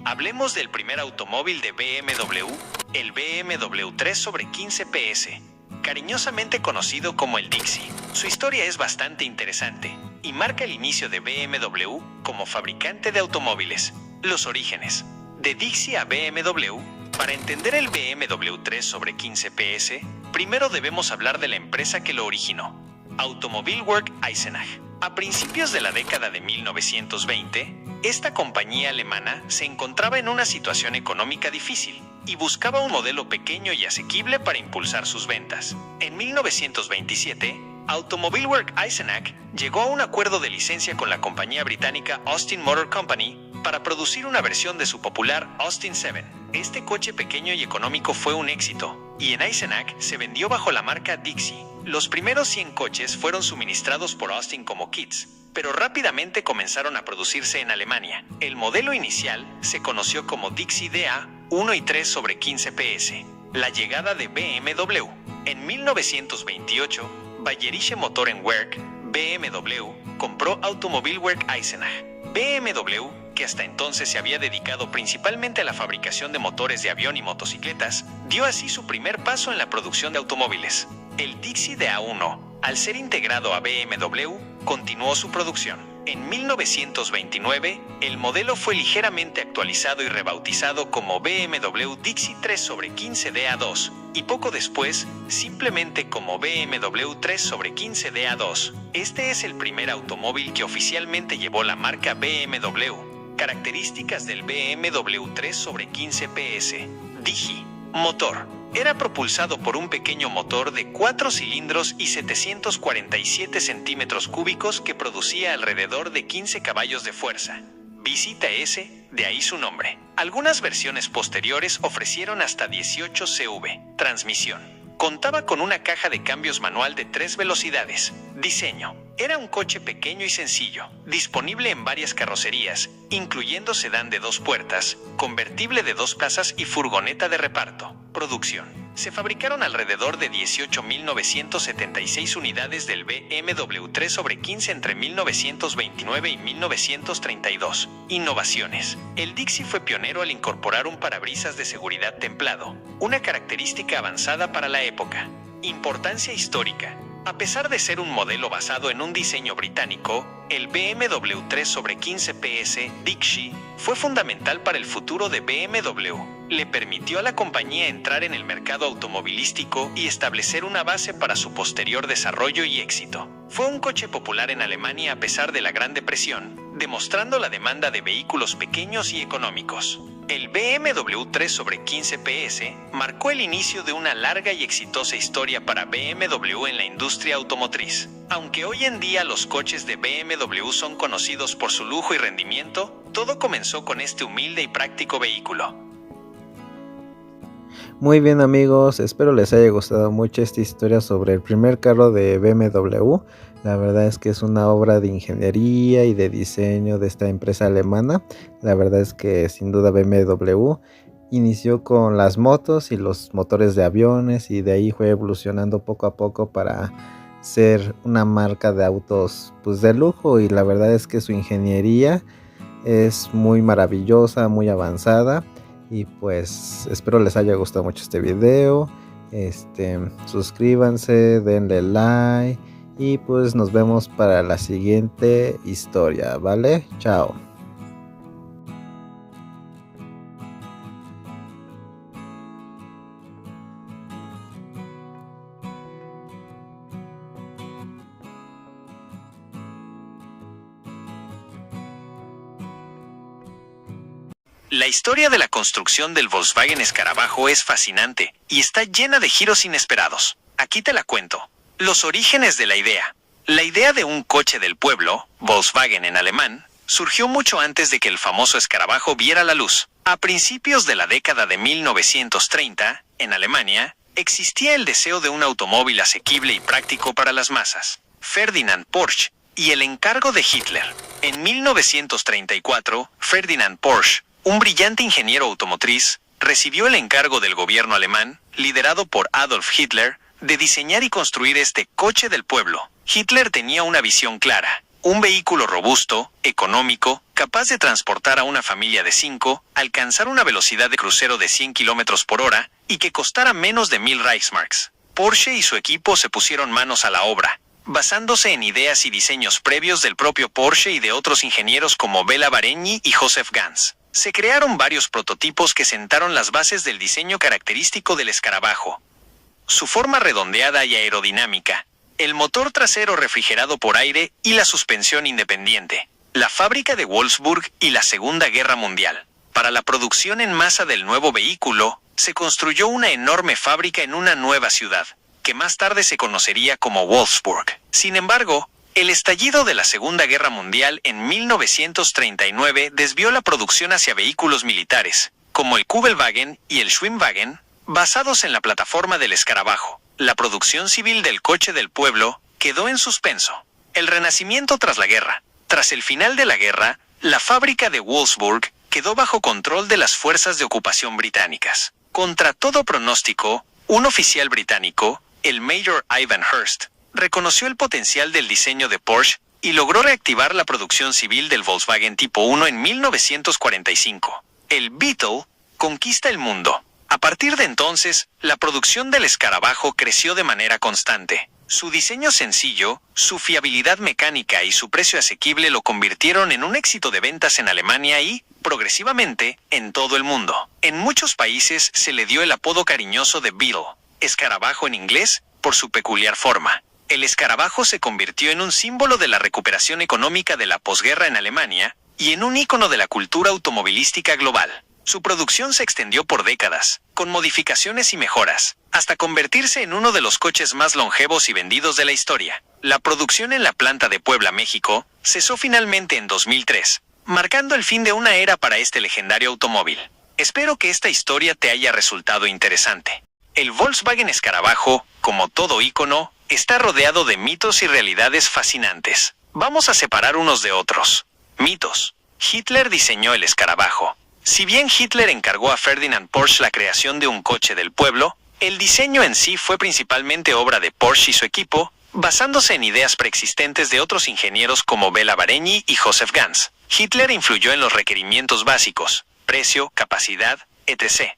Hablemos del primer automóvil de BMW, el BMW 3/15 PS, cariñosamente conocido como el Dixie. Su historia es bastante interesante y marca el inicio de BMW como fabricante de automóviles. Los orígenes de Dixie a BMW. Para entender el BMW 3/15 PS, primero debemos hablar de la empresa que lo originó, Automobilwerk Eisenach. A principios de la década de 1920, esta compañía alemana se encontraba en una situación económica difícil y buscaba un modelo pequeño y asequible para impulsar sus ventas. En 1927, Automobilwerk Eisenach llegó a un acuerdo de licencia con la compañía británica Austin Motor Company para producir una versión de su popular Austin 7. Este coche pequeño y económico fue un éxito, y en Eisenach se vendió bajo la marca Dixie. Los primeros 100 coches fueron suministrados por Austin como kits, pero rápidamente comenzaron a producirse en Alemania. El modelo inicial se conoció como Dixie DA 1 y 3 sobre 15 PS. La llegada de BMW. En 1928, Bayerische Motorenwerk, BMW, compró Automobilwerk Eisenach. BMW, que hasta entonces se había dedicado principalmente a la fabricación de motores de avión y motocicletas, dio así su primer paso en la producción de automóviles. El Dixie DA1, al ser integrado a BMW, continuó su producción. En 1929, el modelo fue ligeramente actualizado y rebautizado como BMW Dixie 3 sobre 15 DA2, y poco después, simplemente como BMW 3 sobre 15 DA2. Este es el primer automóvil que oficialmente llevó la marca BMW. Características del BMW 3 sobre 15 PS. Digi. Motor. Era propulsado por un pequeño motor de 4 cilindros y 747 centímetros cúbicos que producía alrededor de 15 caballos de fuerza. Visita S, de ahí su nombre. Algunas versiones posteriores ofrecieron hasta 18 CV. Transmisión. Contaba con una caja de cambios manual de 3 velocidades. Diseño. Era un coche pequeño y sencillo, disponible en varias carrocerías, incluyendo sedán de 2 puertas, convertible de 2 plazas y furgoneta de reparto. Producción. Se fabricaron alrededor de 18.976 unidades del BMW 3 sobre 15 entre 1929 y 1932. Innovaciones. El Dixie fue pionero al incorporar un parabrisas de seguridad templado, una característica avanzada para la época. Importancia histórica. A pesar de ser un modelo basado en un diseño británico, el BMW 3 sobre 15 PS Dixie fue fundamental para el futuro de BMW. Le permitió a la compañía entrar en el mercado automovilístico y establecer una base para su posterior desarrollo y éxito. Fue un coche popular en Alemania a pesar de la Gran Depresión, demostrando la demanda de vehículos pequeños y económicos. El BMW 3 sobre 15 PS marcó el inicio de una larga y exitosa historia para BMW en la industria automotriz. Aunque hoy en día los coches de BMW son conocidos por su lujo y rendimiento, todo comenzó con este humilde y práctico vehículo. Muy bien amigos, espero les haya gustado mucho esta historia sobre el primer carro de BMW. La verdad es que es una obra de ingeniería y de diseño de esta empresa alemana. La verdad es que sin duda BMW inició con las motos y los motores de aviones y de ahí fue evolucionando poco a poco para ser una marca de autos pues de lujo, y la verdad es que su ingeniería es muy maravillosa, muy avanzada. Y pues espero les haya gustado mucho este video. Suscríbanse, denle like y pues nos vemos para la siguiente historia, ¿vale? Chao. La historia de la construcción del Volkswagen Escarabajo es fascinante y está llena de giros inesperados. Aquí te la cuento. Los orígenes de la idea. La idea de un coche del pueblo, Volkswagen en alemán, surgió mucho antes de que el famoso escarabajo viera la luz. A principios de la década de 1930, en Alemania, existía el deseo de un automóvil asequible y práctico para las masas. Ferdinand Porsche y el encargo de Hitler. En 1934, Ferdinand Porsche, un brillante ingeniero automotriz, recibió el encargo del gobierno alemán, liderado por Adolf Hitler, de diseñar y construir este coche del pueblo. Hitler tenía una visión clara: un vehículo robusto, económico, capaz de transportar a una familia de 5, alcanzar una velocidad de crucero de 100 km por hora y que costara menos de 1000 Reichsmarks. Porsche y su equipo se pusieron manos a la obra, basándose en ideas y diseños previos del propio Porsche y de otros ingenieros como Béla Barényi y Joseph Ganz. Se crearon varios prototipos que sentaron las bases del diseño característico del escarabajo. Su forma redondeada y aerodinámica, el motor trasero refrigerado por aire y la suspensión independiente, la fábrica de Wolfsburg y la Segunda Guerra Mundial. Para la producción en masa del nuevo vehículo, se construyó una enorme fábrica en una nueva ciudad, que más tarde se conocería como Wolfsburg. Sin embargo, el estallido de la Segunda Guerra Mundial en 1939 desvió la producción hacia vehículos militares, como el Kübelwagen y el Schwimmwagen, Basados en la plataforma del escarabajo, la producción civil del coche del pueblo quedó en suspenso. El renacimiento tras la guerra. Tras el final de la guerra, la fábrica de Wolfsburg quedó bajo control de las fuerzas de ocupación británicas. Contra todo pronóstico, un oficial británico, el Major Ivan Hurst, reconoció el potencial del diseño de Porsche y logró reactivar la producción civil del Volkswagen Tipo 1 en 1945. El Beetle conquista el mundo. A partir de entonces, la producción del escarabajo creció de manera constante. Su diseño sencillo, su fiabilidad mecánica y su precio asequible lo convirtieron en un éxito de ventas en Alemania y, progresivamente, en todo el mundo. En muchos países se le dio el apodo cariñoso de Beetle, escarabajo en inglés, por su peculiar forma. El escarabajo se convirtió en un símbolo de la recuperación económica de la posguerra en Alemania y en un ícono de la cultura automovilística global. Su producción se extendió por décadas, con modificaciones y mejoras, hasta convertirse en uno de los coches más longevos y vendidos de la historia. La producción en la planta de Puebla, México, cesó finalmente en 2003, marcando el fin de una era para este legendario automóvil. Espero que esta historia te haya resultado interesante. El Volkswagen Escarabajo, como todo ícono, está rodeado de mitos y realidades fascinantes. Vamos a separar unos de otros. Mitos. Hitler diseñó el escarabajo. Si bien Hitler encargó a Ferdinand Porsche la creación de un coche del pueblo, el diseño en sí fue principalmente obra de Porsche y su equipo, basándose en ideas preexistentes de otros ingenieros como Bela Bareggi y Joseph Ganz. Hitler influyó en los requerimientos básicos, precio, capacidad, etc.,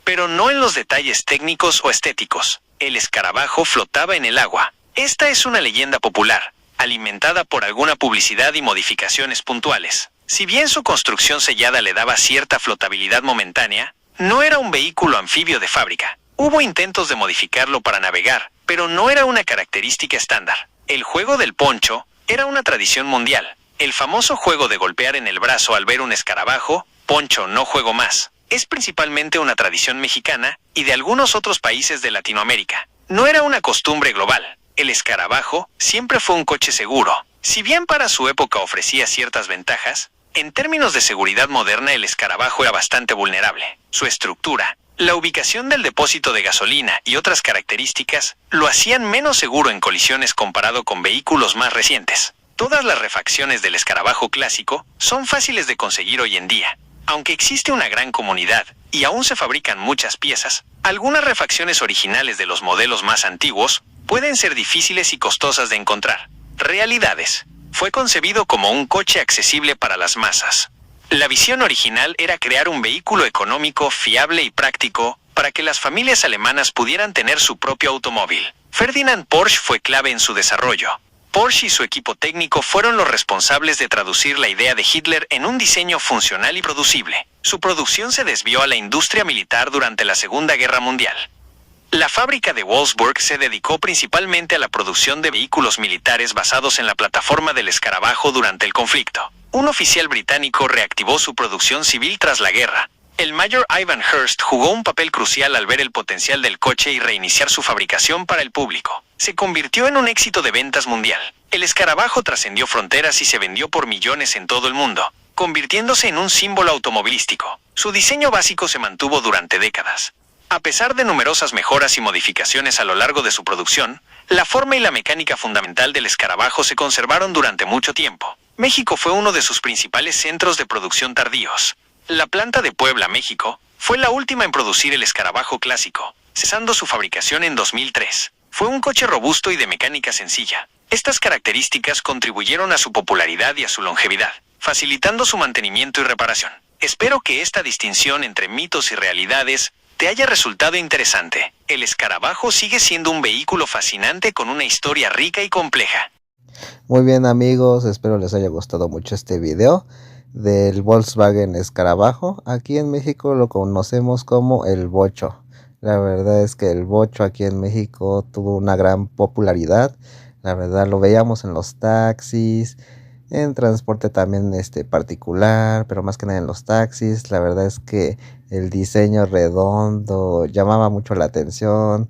pero no en los detalles técnicos o estéticos. El escarabajo flotaba en el agua. Esta es una leyenda popular, alimentada por alguna publicidad y modificaciones puntuales. Si bien su construcción sellada le daba cierta flotabilidad momentánea, no era un vehículo anfibio de fábrica. Hubo intentos de modificarlo para navegar, pero no era una característica estándar. El juego del poncho era una tradición mundial. El famoso juego de golpear en el brazo al ver un escarabajo, poncho no juego más, es principalmente una tradición mexicana y de algunos otros países de Latinoamérica. No era una costumbre global. El escarabajo siempre fue un coche seguro. Si bien para su época ofrecía ciertas ventajas, en términos de seguridad moderna el escarabajo era bastante vulnerable. Su estructura, la ubicación del depósito de gasolina y otras características lo hacían menos seguro en colisiones comparado con vehículos más recientes. Todas las refacciones del escarabajo clásico son fáciles de conseguir hoy en día. Aunque existe una gran comunidad y aún se fabrican muchas piezas, algunas refacciones originales de los modelos más antiguos pueden ser difíciles y costosas de encontrar. Realidades. Fue concebido como un coche accesible para las masas. La visión original era crear un vehículo económico, fiable y práctico para que las familias alemanas pudieran tener su propio automóvil. Ferdinand Porsche fue clave en su desarrollo. Porsche y su equipo técnico fueron los responsables de traducir la idea de Hitler en un diseño funcional y producible. Su producción se desvió a la industria militar durante la Segunda Guerra Mundial. La fábrica de Wolfsburg se dedicó principalmente a la producción de vehículos militares basados en la plataforma del escarabajo durante el conflicto. Un oficial británico reactivó su producción civil tras la guerra. El Major Ivan Hurst jugó un papel crucial al ver el potencial del coche y reiniciar su fabricación para el público. Se convirtió en un éxito de ventas mundial. El escarabajo trascendió fronteras y se vendió por millones en todo el mundo, convirtiéndose en un símbolo automovilístico. Su diseño básico se mantuvo durante décadas. A pesar de numerosas mejoras y modificaciones a lo largo de su producción, la forma y la mecánica fundamental del escarabajo se conservaron durante mucho tiempo. México fue uno de sus principales centros de producción tardíos. La planta de Puebla, México, fue la última en producir el escarabajo clásico, cesando su fabricación en 2003. Fue un coche robusto y de mecánica sencilla. Estas características contribuyeron a su popularidad y a su longevidad, facilitando su mantenimiento y reparación. Espero que esta distinción entre mitos y realidades te haya resultado interesante. El escarabajo sigue siendo un vehículo fascinante con una historia rica y compleja. Muy bien amigos, espero les haya gustado mucho este video del Volkswagen Escarabajo. Aquí en México lo conocemos como el Bocho. La verdad es que el Bocho aquí en México tuvo una gran popularidad. La verdad lo veíamos en los taxis, en transporte también particular, pero más que nada en los taxis. La verdad es que el diseño redondo llamaba mucho la atención.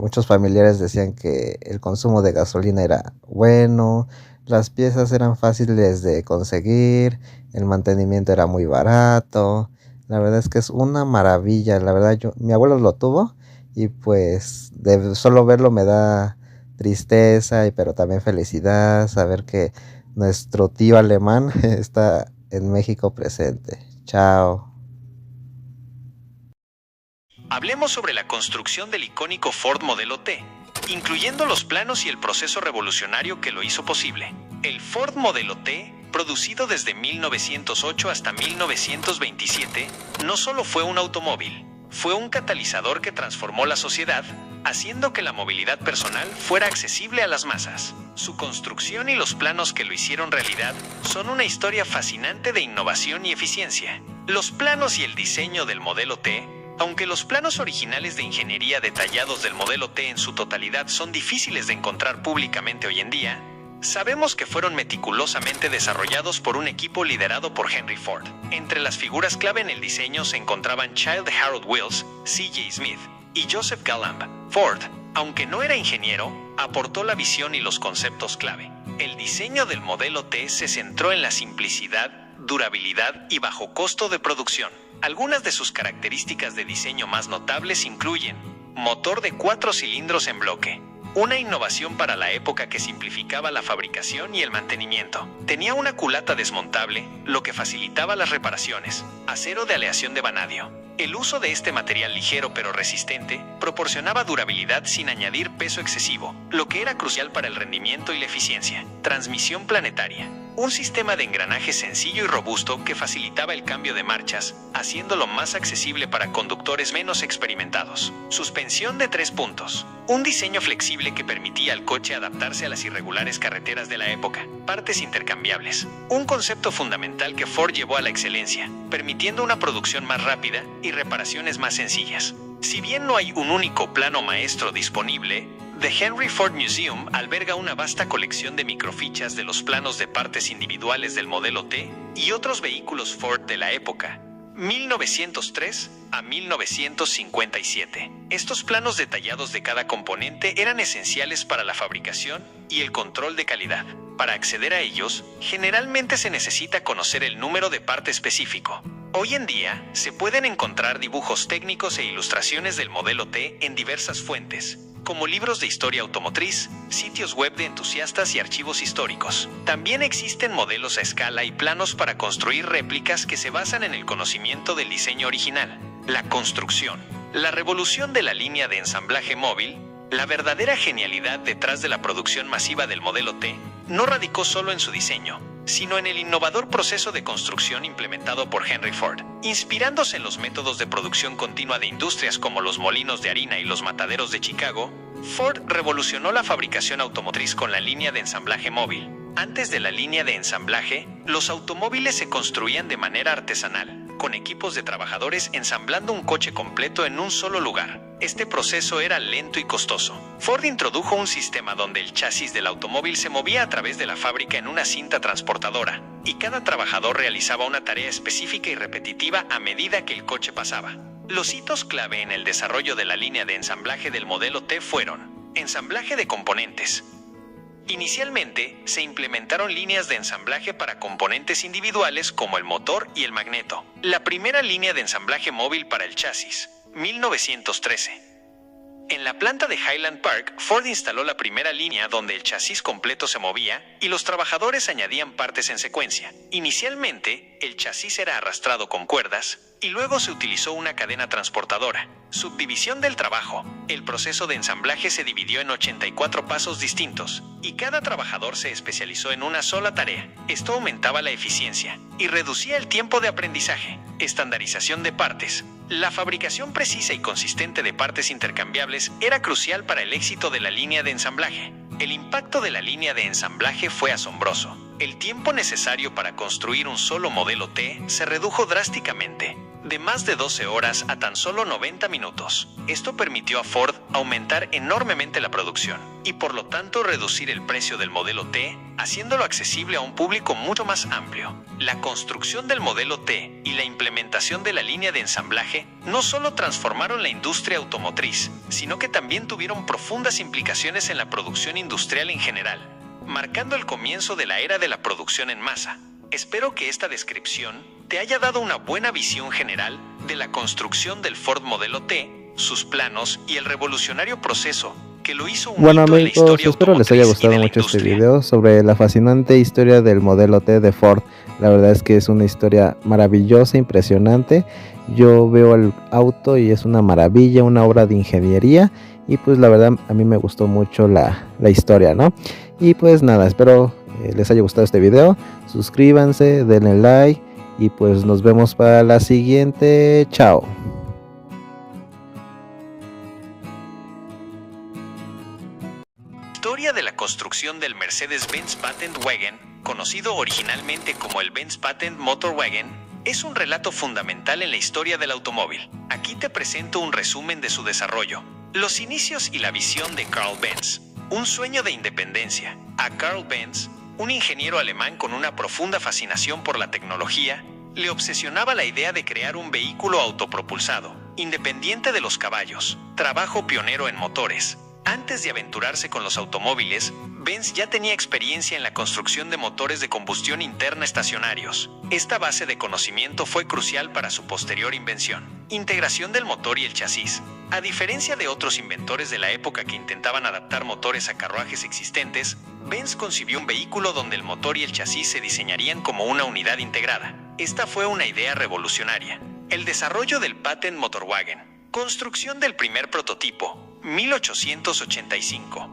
Muchos familiares decían que el consumo de gasolina era bueno, las piezas eran fáciles de conseguir, el mantenimiento era muy barato. La verdad es que es una maravilla. La verdad, mi abuelo lo tuvo y pues de solo verlo me da tristeza, pero también felicidad saber que nuestro tío alemán está en México presente. Chao. Hablemos sobre la construcción del icónico Ford Modelo T, incluyendo los planos y el proceso revolucionario que lo hizo posible. El Ford Modelo T, producido desde 1908 hasta 1927, no solo fue un automóvil, fue un catalizador que transformó la sociedad, haciendo que la movilidad personal fuera accesible a las masas. Su construcción y los planos que lo hicieron realidad son una historia fascinante de innovación y eficiencia. Los planos y el diseño del Modelo T. Aunque los planos originales de ingeniería detallados del Modelo T en su totalidad son difíciles de encontrar públicamente hoy en día, sabemos que fueron meticulosamente desarrollados por un equipo liderado por Henry Ford. Entre las figuras clave en el diseño se encontraban Child Harold Wills, C.J. Smith y Joseph Gallamp. Ford, aunque no era ingeniero, aportó la visión y los conceptos clave. El diseño del Modelo T se centró en la simplicidad, durabilidad y bajo costo de producción. Algunas de sus características de diseño más notables incluyen motor de 4 cilindros en bloque, una innovación para la época que simplificaba la fabricación y el mantenimiento. Tenía una culata desmontable, lo que facilitaba las reparaciones. Acero de aleación de vanadio. El uso de este material ligero pero resistente proporcionaba durabilidad sin añadir peso excesivo, lo que era crucial para el rendimiento y la eficiencia. Transmisión planetaria. Un sistema de engranaje sencillo y robusto que facilitaba el cambio de marchas, haciéndolo más accesible para conductores menos experimentados. Suspensión de 3 puntos. Un diseño flexible que permitía al coche adaptarse a las irregulares carreteras de la época. Partes intercambiables. Un concepto fundamental que Ford llevó a la excelencia, permitiendo una producción más rápida y reparaciones más sencillas. Si bien no hay un único plano maestro disponible, The Henry Ford Museum alberga una vasta colección de microfichas de los planos de partes individuales del Modelo T y otros vehículos Ford de la época, 1903 a 1957. Estos planos detallados de cada componente eran esenciales para la fabricación y el control de calidad. Para acceder a ellos, generalmente se necesita conocer el número de parte específico. Hoy en día, se pueden encontrar dibujos técnicos e ilustraciones del Modelo T en diversas fuentes, como libros de historia automotriz, sitios web de entusiastas y archivos históricos. También existen modelos a escala y planos para construir réplicas que se basan en el conocimiento del diseño original. La construcción. La revolución de la línea de ensamblaje móvil, la verdadera genialidad detrás de la producción masiva del Modelo T, no radicó solo en su diseño, sino en el innovador proceso de construcción implementado por Henry Ford. Inspirándose en los métodos de producción continua de industrias como los molinos de harina y los mataderos de Chicago, Ford revolucionó la fabricación automotriz con la línea de ensamblaje móvil. Antes de la línea de ensamblaje, los automóviles se construían de manera artesanal, con equipos de trabajadores ensamblando un coche completo en un solo lugar. Este proceso era lento y costoso. Ford introdujo un sistema donde el chasis del automóvil se movía a través de la fábrica en una cinta transportadora, y cada trabajador realizaba una tarea específica y repetitiva a medida que el coche pasaba. Los hitos clave en el desarrollo de la línea de ensamblaje del Modelo T fueron: ensamblaje de componentes. Inicialmente, se implementaron líneas de ensamblaje para componentes individuales como el motor y el magneto. La primera línea de ensamblaje móvil para el chasis, 1913. En la planta de Highland Park, Ford instaló la primera línea donde el chasis completo se movía y los trabajadores añadían partes en secuencia. Inicialmente, el chasis era arrastrado con cuerdas y luego se utilizó una cadena transportadora. Subdivisión del trabajo. El proceso de ensamblaje se dividió en 84 pasos distintos y cada trabajador se especializó en una sola tarea. Esto aumentaba la eficiencia y reducía el tiempo de aprendizaje. Estandarización de partes. La fabricación precisa y consistente de partes intercambiables era crucial para el éxito de la línea de ensamblaje. El impacto de la línea de ensamblaje fue asombroso. El tiempo necesario para construir un solo Modelo T se redujo drásticamente, de más de 12 horas a tan solo 90 minutos. Esto permitió a Ford aumentar enormemente la producción y por lo tanto reducir el precio del Modelo T, haciéndolo accesible a un público mucho más amplio. La construcción del Modelo T y la implementación de la línea de ensamblaje no solo transformaron la industria automotriz, sino que también tuvieron profundas implicaciones en la producción industrial en general, marcando el comienzo de la era de la producción en masa. Espero que esta descripción te haya dado una buena visión general de la construcción del Ford Modelo T, sus planos y el revolucionario proceso que lo hizo un Bueno hito en la amigos, historia espero les haya automotriz y gustado de la mucho este industria. video sobre la fascinante historia del Modelo T de Ford. La verdad es que es una historia maravillosa, impresionante. Yo veo el auto y es una maravilla, una obra de ingeniería. Y pues la verdad a mí me gustó mucho la historia, ¿no? Y pues nada, espero les haya gustado este video. Suscríbanse, denle like y pues nos vemos para la siguiente. Chao. Historia de la construcción del Mercedes-Benz Patent Wagen, conocido originalmente como el Benz Patent Motor Wagen, es un relato fundamental en la historia del automóvil. Aquí te presento un resumen de su desarrollo, los inicios y la visión de Carl Benz. Un sueño de independencia. A Carl Benz, un ingeniero alemán con una profunda fascinación por la tecnología, le obsesionaba la idea de crear un vehículo autopropulsado, independiente de los caballos, trabajo pionero en motores. Antes de aventurarse con los automóviles, Benz ya tenía experiencia en la construcción de motores de combustión interna estacionarios. Esta base de conocimiento fue crucial para su posterior invención. Integración del motor y el chasis. A diferencia de otros inventores de la época que intentaban adaptar motores a carruajes existentes, Benz concibió un vehículo donde el motor y el chasis se diseñarían como una unidad integrada. Esta fue una idea revolucionaria. El desarrollo del Patent Motor Wagen. Construcción del primer prototipo. 1885.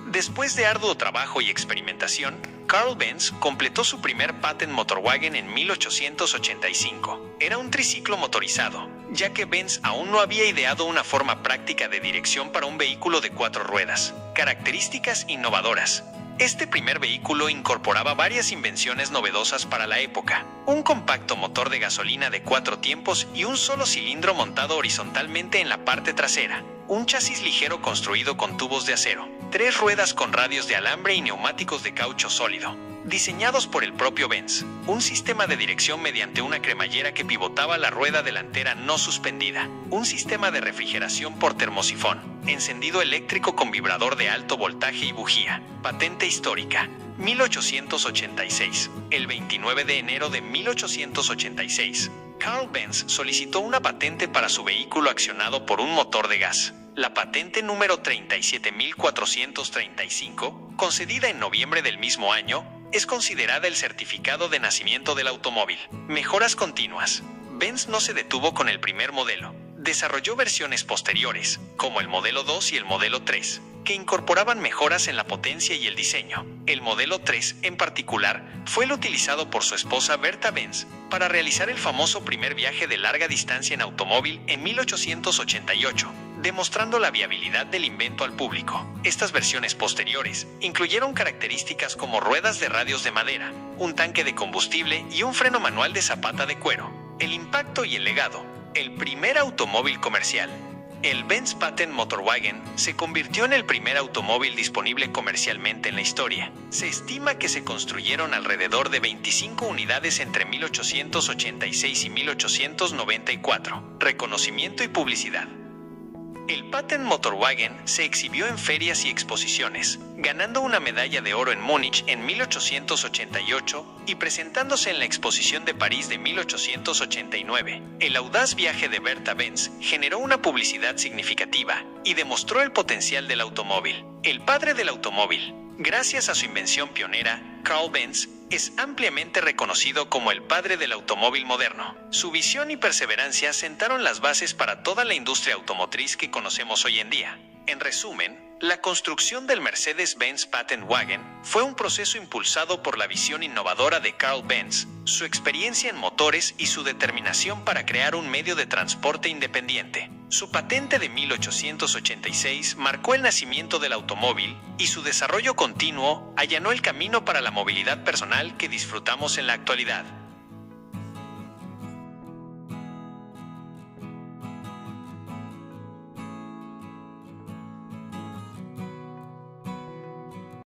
Después de arduo trabajo y experimentación, Carl Benz completó su primer Patent Motor Wagen en 1885. Era un triciclo motorizado, ya que Benz aún no había ideado una forma práctica de dirección para un vehículo de 4 ruedas. Características innovadoras. Este primer vehículo incorporaba varias invenciones novedosas para la época. Un compacto motor de gasolina de 4 tiempos y un solo cilindro montado horizontalmente en la parte trasera. Un chasis ligero construido con tubos de acero. 3 ruedas con radios de alambre y neumáticos de caucho sólido, diseñados por el propio Benz. Un sistema de dirección mediante una cremallera que pivotaba la rueda delantera no suspendida. Un sistema de refrigeración por termosifón. Encendido eléctrico con vibrador de alto voltaje y bujía. Patente histórica. 1886. El 29 de enero de 1886, Carl Benz solicitó una patente para su vehículo accionado por un motor de gas. La patente número 37435, concedida en noviembre del mismo año, es considerada el certificado de nacimiento del automóvil. Mejoras continuas. Benz no se detuvo con el primer modelo. Desarrolló versiones posteriores, como el modelo 2 y el modelo 3, que incorporaban mejoras en la potencia y el diseño. El modelo 3, en particular, fue el utilizado por su esposa Bertha Benz para realizar el famoso primer viaje de larga distancia en automóvil en 1888, demostrando la viabilidad del invento al público. Estas versiones posteriores incluyeron características como ruedas de radios de madera, un tanque de combustible y un freno manual de zapata de cuero. El impacto y el legado. El primer automóvil comercial. El Benz Patent Motor Wagen se convirtió en el primer automóvil disponible comercialmente en la historia. Se estima que se construyeron alrededor de 25 unidades entre 1886 y 1894. Reconocimiento y publicidad. El Patent Motor Wagen se exhibió en ferias y exposiciones, ganando una medalla de oro en Múnich en 1888 y presentándose en la Exposición de París de 1889. El audaz viaje de Bertha Benz generó una publicidad significativa y demostró el potencial del automóvil. El padre del automóvil. Gracias a su invención pionera, Carl Benz es ampliamente reconocido como el padre del automóvil moderno. Su visión y perseverancia sentaron las bases para toda la industria automotriz que conocemos hoy en día. En resumen, la construcción del Mercedes-Benz Patent Wagen fue un proceso impulsado por la visión innovadora de Carl Benz, su experiencia en motores y su determinación para crear un medio de transporte independiente. Su patente de 1886 marcó el nacimiento del automóvil y su desarrollo continuo allanó el camino para la movilidad personal que disfrutamos en la actualidad.